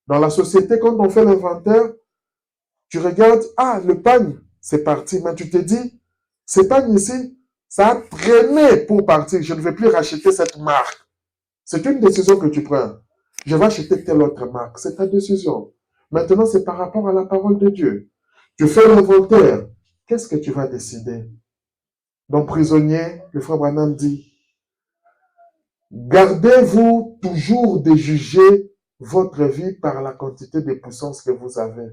Dans la société, quand on fait l'inventaire, tu regardes, ah, le pagne, c'est parti. Mais tu te dis, ce pagne ici, ça a traîné pour partir. Je ne vais plus racheter cette marque. C'est une décision que tu prends. Je vais acheter telle autre marque. C'est ta décision. Maintenant, c'est par rapport à la parole de Dieu. Tu fais l'inventaire. Qu'est-ce que tu vas décider? Donc, prisonnier, le frère Branham dit, gardez-vous toujours de juger votre vie par la quantité de puissance que vous avez.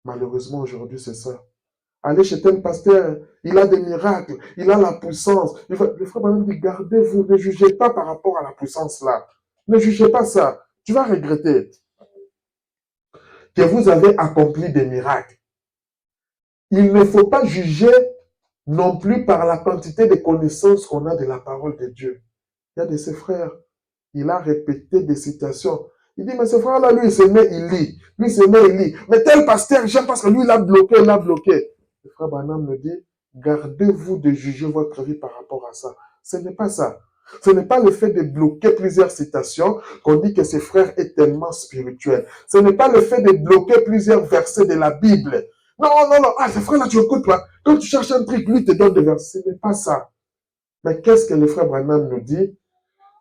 Malheureusement, aujourd'hui, c'est ça. Allez chez tel pasteur, il a des miracles, il a la puissance. Le frère Branham dit, gardez-vous, ne jugez pas par rapport à la puissance là. Ne jugez pas ça. Tu vas regretter que vous avez accompli des miracles. Il ne faut pas juger non plus par la quantité de connaissances qu'on a de la parole de Dieu. Il y a de ses frères, il a répété des citations. Il dit, mais ce frère-là, lui, il se met, il lit. Lui, il se met, il lit. Mais tel pasteur, j'aime parce que lui, il a bloqué, il a bloqué. Le frère Branham me dit, gardez-vous de juger votre vie par rapport à ça. Ce n'est pas ça. Ce n'est pas le fait de bloquer plusieurs citations qu'on dit que ce frère est tellement spirituel. Ce n'est pas le fait de bloquer plusieurs versets de la Bible. Non, non, non. Ah, ce frère-là, tu écoutes, toi. Quand tu cherches un truc, lui, il te donne des versets. Ce n'est pas ça. Mais qu'est-ce que le frère Branham nous dit?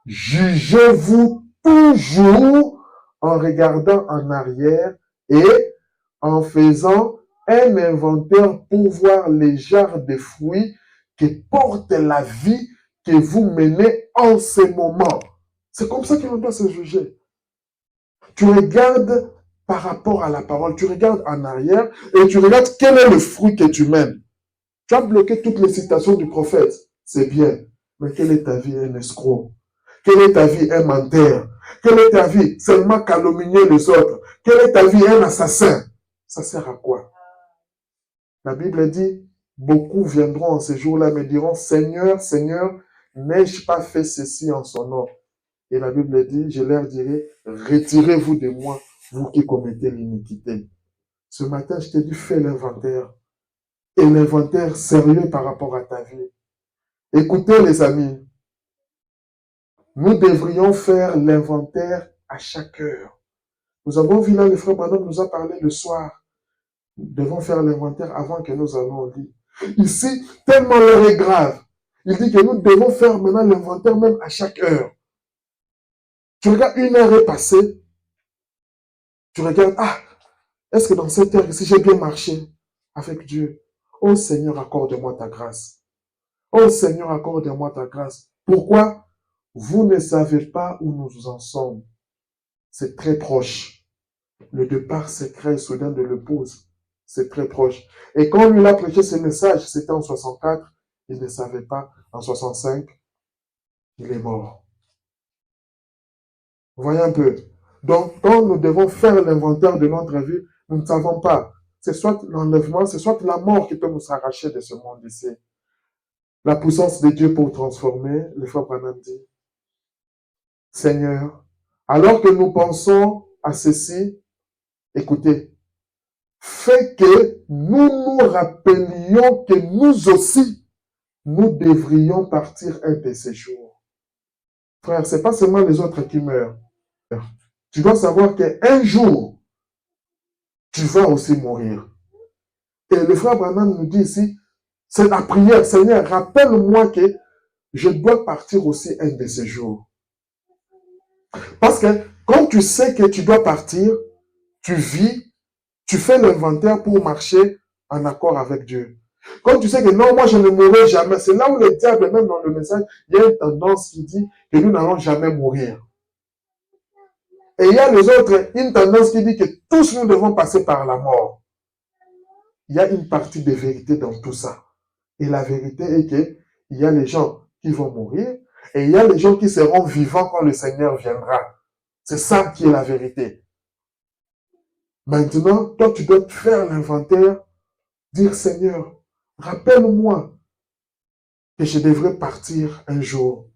Jugez-vous toujours en regardant en arrière et en faisant un inventaire pour voir les genres de fruits qui portent la vie que vous menez en ce moment. C'est comme ça qu'on doit se juger. Tu regardes par rapport à la parole, tu regardes en arrière et tu regardes quel est le fruit que tu mènes. Tu as bloqué toutes les citations du prophète, c'est bien, mais quelle est ta vie, un escroc? Quelle est ta vie, un menteur? Quelle est ta vie, seulement calomnier les autres? Quelle est ta vie, un assassin? Ça sert à quoi? La Bible dit, beaucoup viendront en ces jours-là et me diront, Seigneur, Seigneur, n'ai-je pas fait ceci en son nom? Et la Bible dit, je leur dirai, retirez-vous de moi, vous qui commettez l'iniquité. Ce matin, je t'ai dit, fais l'inventaire. Et l'inventaire sérieux par rapport à ta vie. Écoutez les amis, nous devrions faire l'inventaire à chaque heure. Nous avons vu là, le frère Branham nous a parlé le soir. Nous devons faire l'inventaire avant que nous allons au lit. Ici, tellement l'heure est grave. Il dit que nous devons faire maintenant l'inventaire même à chaque heure. Tu regardes, une heure est passée. Tu regardes, ah, est-ce que dans cette heure ici, j'ai bien marché avec Dieu? Oh Seigneur, accorde-moi ta grâce. Oh Seigneur, accorde-moi ta grâce. Pourquoi? Vous ne savez pas où nous en sommes. C'est très proche. Le départ secret et soudain de l'épouse, c'est très proche. Et quand lui a prêché ce message, c'était en 64, il ne savait pas. En 65, il est mort. Vous voyez un peu. Donc, quand nous devons faire l'inventaire de notre vie, nous ne savons pas. C'est soit l'enlèvement, c'est soit la mort qui peut nous arracher de ce monde ici. La puissance de Dieu pour transformer, le frère Branham dit, Seigneur, alors que nous pensons à ceci, écoutez, fais que nous nous rappelions que nous aussi, nous devrions partir un de ces jours. Frère, c'est pas seulement les autres qui meurent. Tu dois savoir qu'un jour, tu vas aussi mourir. Et le frère Branham nous dit ici, c'est la prière, Seigneur, rappelle-moi que je dois partir aussi un de ces jours. Parce que quand tu sais que tu dois partir, tu vis, tu fais l'inventaire pour marcher en accord avec Dieu. Quand tu sais que non, moi je ne mourrai jamais, c'est là où le diable, même dans le message, il y a une tendance qui dit que nous n'allons jamais mourir. Et il y a les autres, une tendance qui dit que tous nous devons passer par la mort. Il y a une partie de vérité dans tout ça. Et la vérité est que il y a les gens qui vont mourir et il y a les gens qui seront vivants quand le Seigneur viendra. C'est ça qui est la vérité. Maintenant, toi, tu dois faire l'inventaire, dire Seigneur, rappelle-moi que je devrais partir un jour.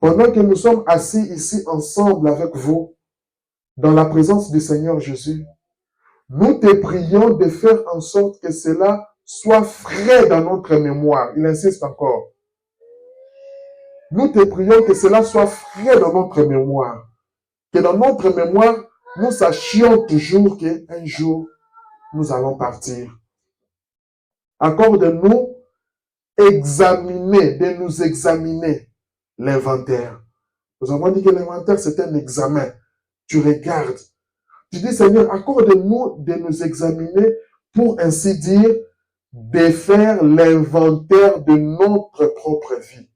Pendant que nous sommes assis ici ensemble avec vous, dans la présence du Seigneur Jésus, nous te prions de faire en sorte que cela soit frais dans notre mémoire. Il insiste encore. Nous te prions que cela soit frais dans notre mémoire. Que dans notre mémoire, nous sachions toujours qu'un jour, nous allons partir. Accorde-nous de nous examiner l'inventaire. Nous avons dit que l'inventaire, c'est un examen. Tu regardes. Tu dis, Seigneur, accorde-nous de nous examiner pour ainsi dire, de faire l'inventaire de notre propre vie.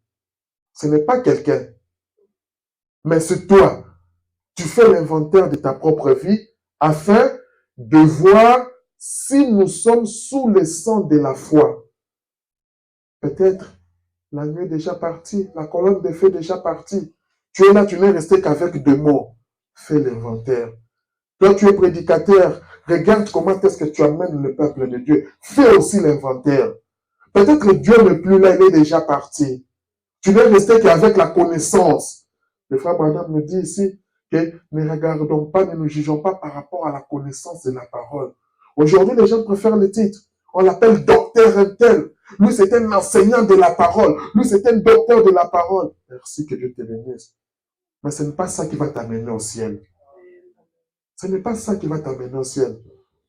Ce n'est pas quelqu'un, mais c'est toi. Tu fais l'inventaire de ta propre vie afin de voir si nous sommes sous le sang de la foi. Peut-être la nuit est déjà partie, la colonne de feu est déjà partie. Tu es là, tu n'es resté qu'avec 2 mots. Fais l'inventaire. Toi, tu es prédicateur. Regarde comment est-ce que tu amènes le peuple de Dieu. Fais aussi l'inventaire. Peut-être que Dieu n'est plus là, il est déjà parti. Tu n'es resté qu'avec la connaissance. Le frère Branham nous dit ici que ne regardons pas, ne nous jugeons pas par rapport à la connaissance de la parole. Aujourd'hui, les gens préfèrent le titre. On l'appelle docteur un tel. Lui, c'est un enseignant de la parole. Lui, c'est un docteur de la parole. Merci, que Dieu te bénisse. Mais ce n'est pas ça qui va t'amener au ciel. Ce n'est pas ça qui va t'amener au ciel.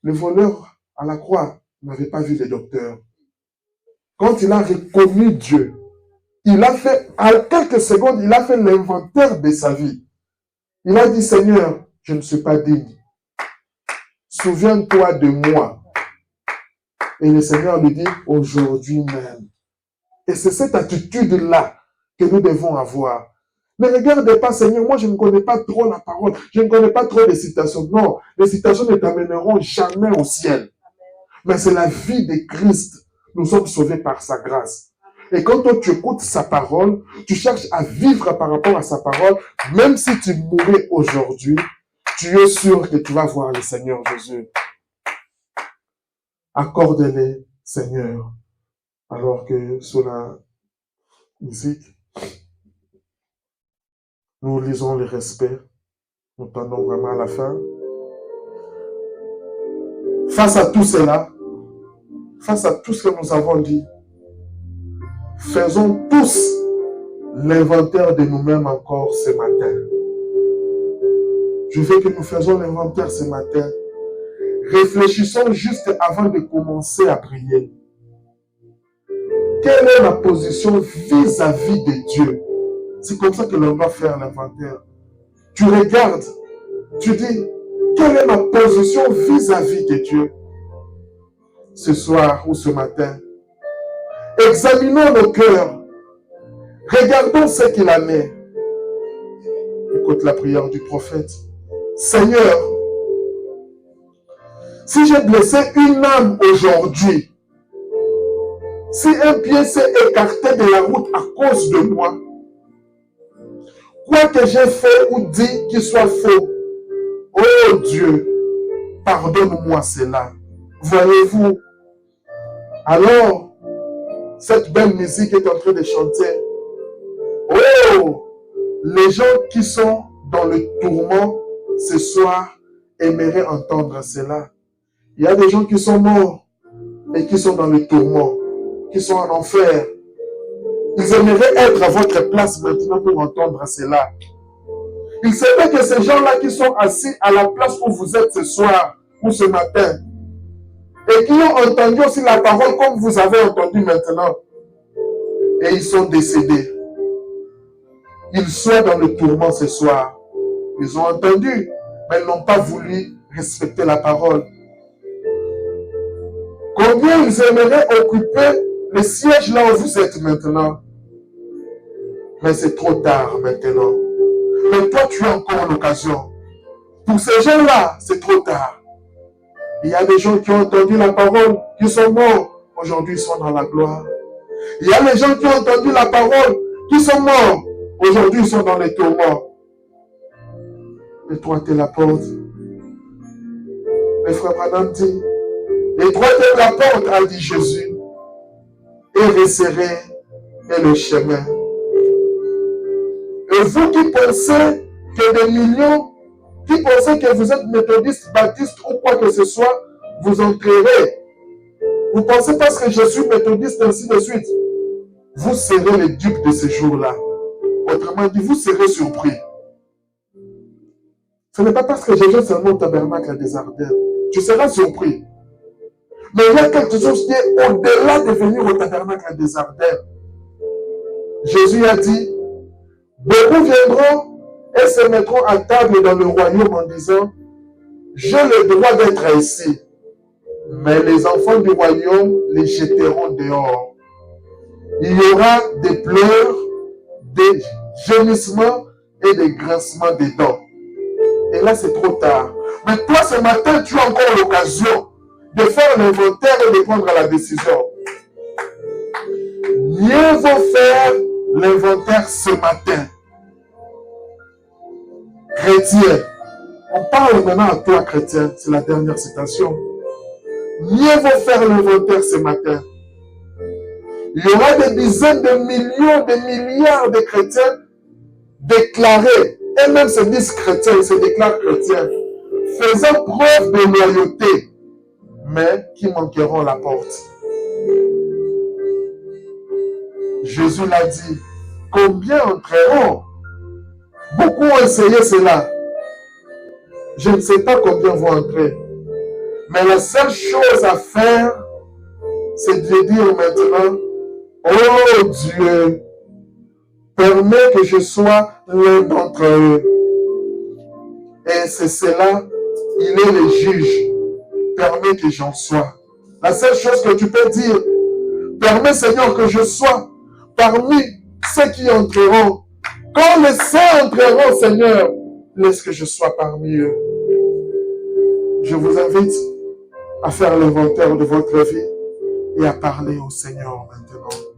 Le voleur à la croix n'avait pas vu le docteur. Quand il a reconnu Dieu, il a fait, à quelques secondes, il a fait l'inventaire de sa vie. Il a dit, Seigneur, je ne suis pas digne. Souviens-toi de moi. Et le Seigneur lui dit, aujourd'hui même. Et c'est cette attitude-là que nous devons avoir. Ne regardez pas, Seigneur, moi je ne connais pas trop la parole, je ne connais pas trop les citations. Non, les citations ne t'amèneront jamais au ciel. Mais c'est la vie de Christ. Nous sommes sauvés par sa grâce. Et quand toi tu écoutes sa parole, tu cherches à vivre par rapport à sa parole, même si tu mourais aujourd'hui, tu es sûr que tu vas voir le Seigneur Jésus. Accorde-les, Seigneur, alors que sous la musique, nous lisons le respect. Nous tendons vraiment à la fin. Face à tout cela, face à tout ce que nous avons dit, faisons tous l'inventaire de nous-mêmes encore ce matin. Je veux que nous fassions l'inventaire ce matin. Réfléchissons juste avant de commencer à prier. Quelle est ma position vis-à-vis de Dieu? C'est comme ça que l'on va faire l'inventaire. Tu regardes, tu dis, quelle est ma position vis-à-vis de Dieu? Ce soir ou ce matin, examinons nos cœurs. Regardons ce qu'il en est. Écoute la prière du prophète. Seigneur, si j'ai blessé une âme aujourd'hui, si un pied s'est écarté de la route à cause de moi, quoi que j'ai fait ou dit qui soit faux, oh Dieu, pardonne-moi cela. Voyez-vous, alors, cette belle musique est en train de chanter. Oh, les gens qui sont dans le tourment ce soir aimeraient entendre cela. Il y a des gens qui sont morts et qui sont dans le tourment, qui sont en enfer. Ils aimeraient être à votre place maintenant pour entendre cela. Il se peut que ces gens-là qui sont assis à la place où vous êtes ce soir ou ce matin, et qui ont entendu aussi la parole comme vous avez entendu maintenant, et ils sont décédés. Ils sont dans le tourment ce soir. Ils ont entendu, mais ils n'ont pas voulu respecter la parole. Combien ils aimeraient occuper le siège là où vous êtes maintenant? Mais c'est trop tard maintenant. Mais toi, tu as encore l'occasion. Pour ces gens-là, c'est trop tard. Il y a des gens qui ont entendu la parole, qui sont morts. Aujourd'hui, ils sont dans la gloire. Il y a des gens qui ont entendu la parole, qui sont morts. Aujourd'hui, ils sont dans les tourments. Et toi, tu es la porte. Le frère Branham dit, et toi, tu es la porte, a dit Jésus. Et resserré est le chemin. Et vous qui pensez que des millions, qui pensez que vous êtes méthodiste, baptiste ou quoi que ce soit, vous entrerez. Vous pensez parce que je suis méthodiste, ainsi de suite. Vous serez les dupes de ce jour-là. Autrement dit, vous serez surpris. Ce n'est pas parce que je viens seulement au tabernacle des Ardennes. Tu seras surpris. Mais il y a quelque chose qui est au-delà de venir au tabernacle des Ardennes. Jésus a dit, beaucoup viendront et se mettront à table dans le royaume en disant, j'ai le droit d'être ici. Mais les enfants du royaume les jeteront dehors. Il y aura des pleurs, des gémissements et des grincements des dents. Et là, c'est trop tard. Mais toi, ce matin, tu as encore l'occasion de faire l'inventaire et de prendre la décision. Mieux vaut faire l'inventaire ce matin. Chrétien. On parle maintenant à toi, chrétien. C'est la dernière citation. Mieux vaut faire l'inventaire ce matin. Il y aura des dizaines de millions, de milliards de chrétiens déclarés, et même se disent chrétiens, ils se déclarent chrétiens, faisant preuve de loyauté, mais qui manqueront la porte. Jésus l'a dit, combien entreront? Beaucoup ont essayé cela. Je ne sais pas combien vont entrer. Mais la seule chose à faire, c'est de dire maintenant, oh Dieu, permets que je sois l'un d'entre eux. Et c'est cela, il est le juge. Permets que j'en sois. La seule chose que tu peux dire, permets Seigneur que je sois parmi ceux qui entreront. Quand les saints entreront, Seigneur, laisse que je sois parmi eux. Je vous invite à faire l'inventaire de votre vie et à parler au Seigneur maintenant.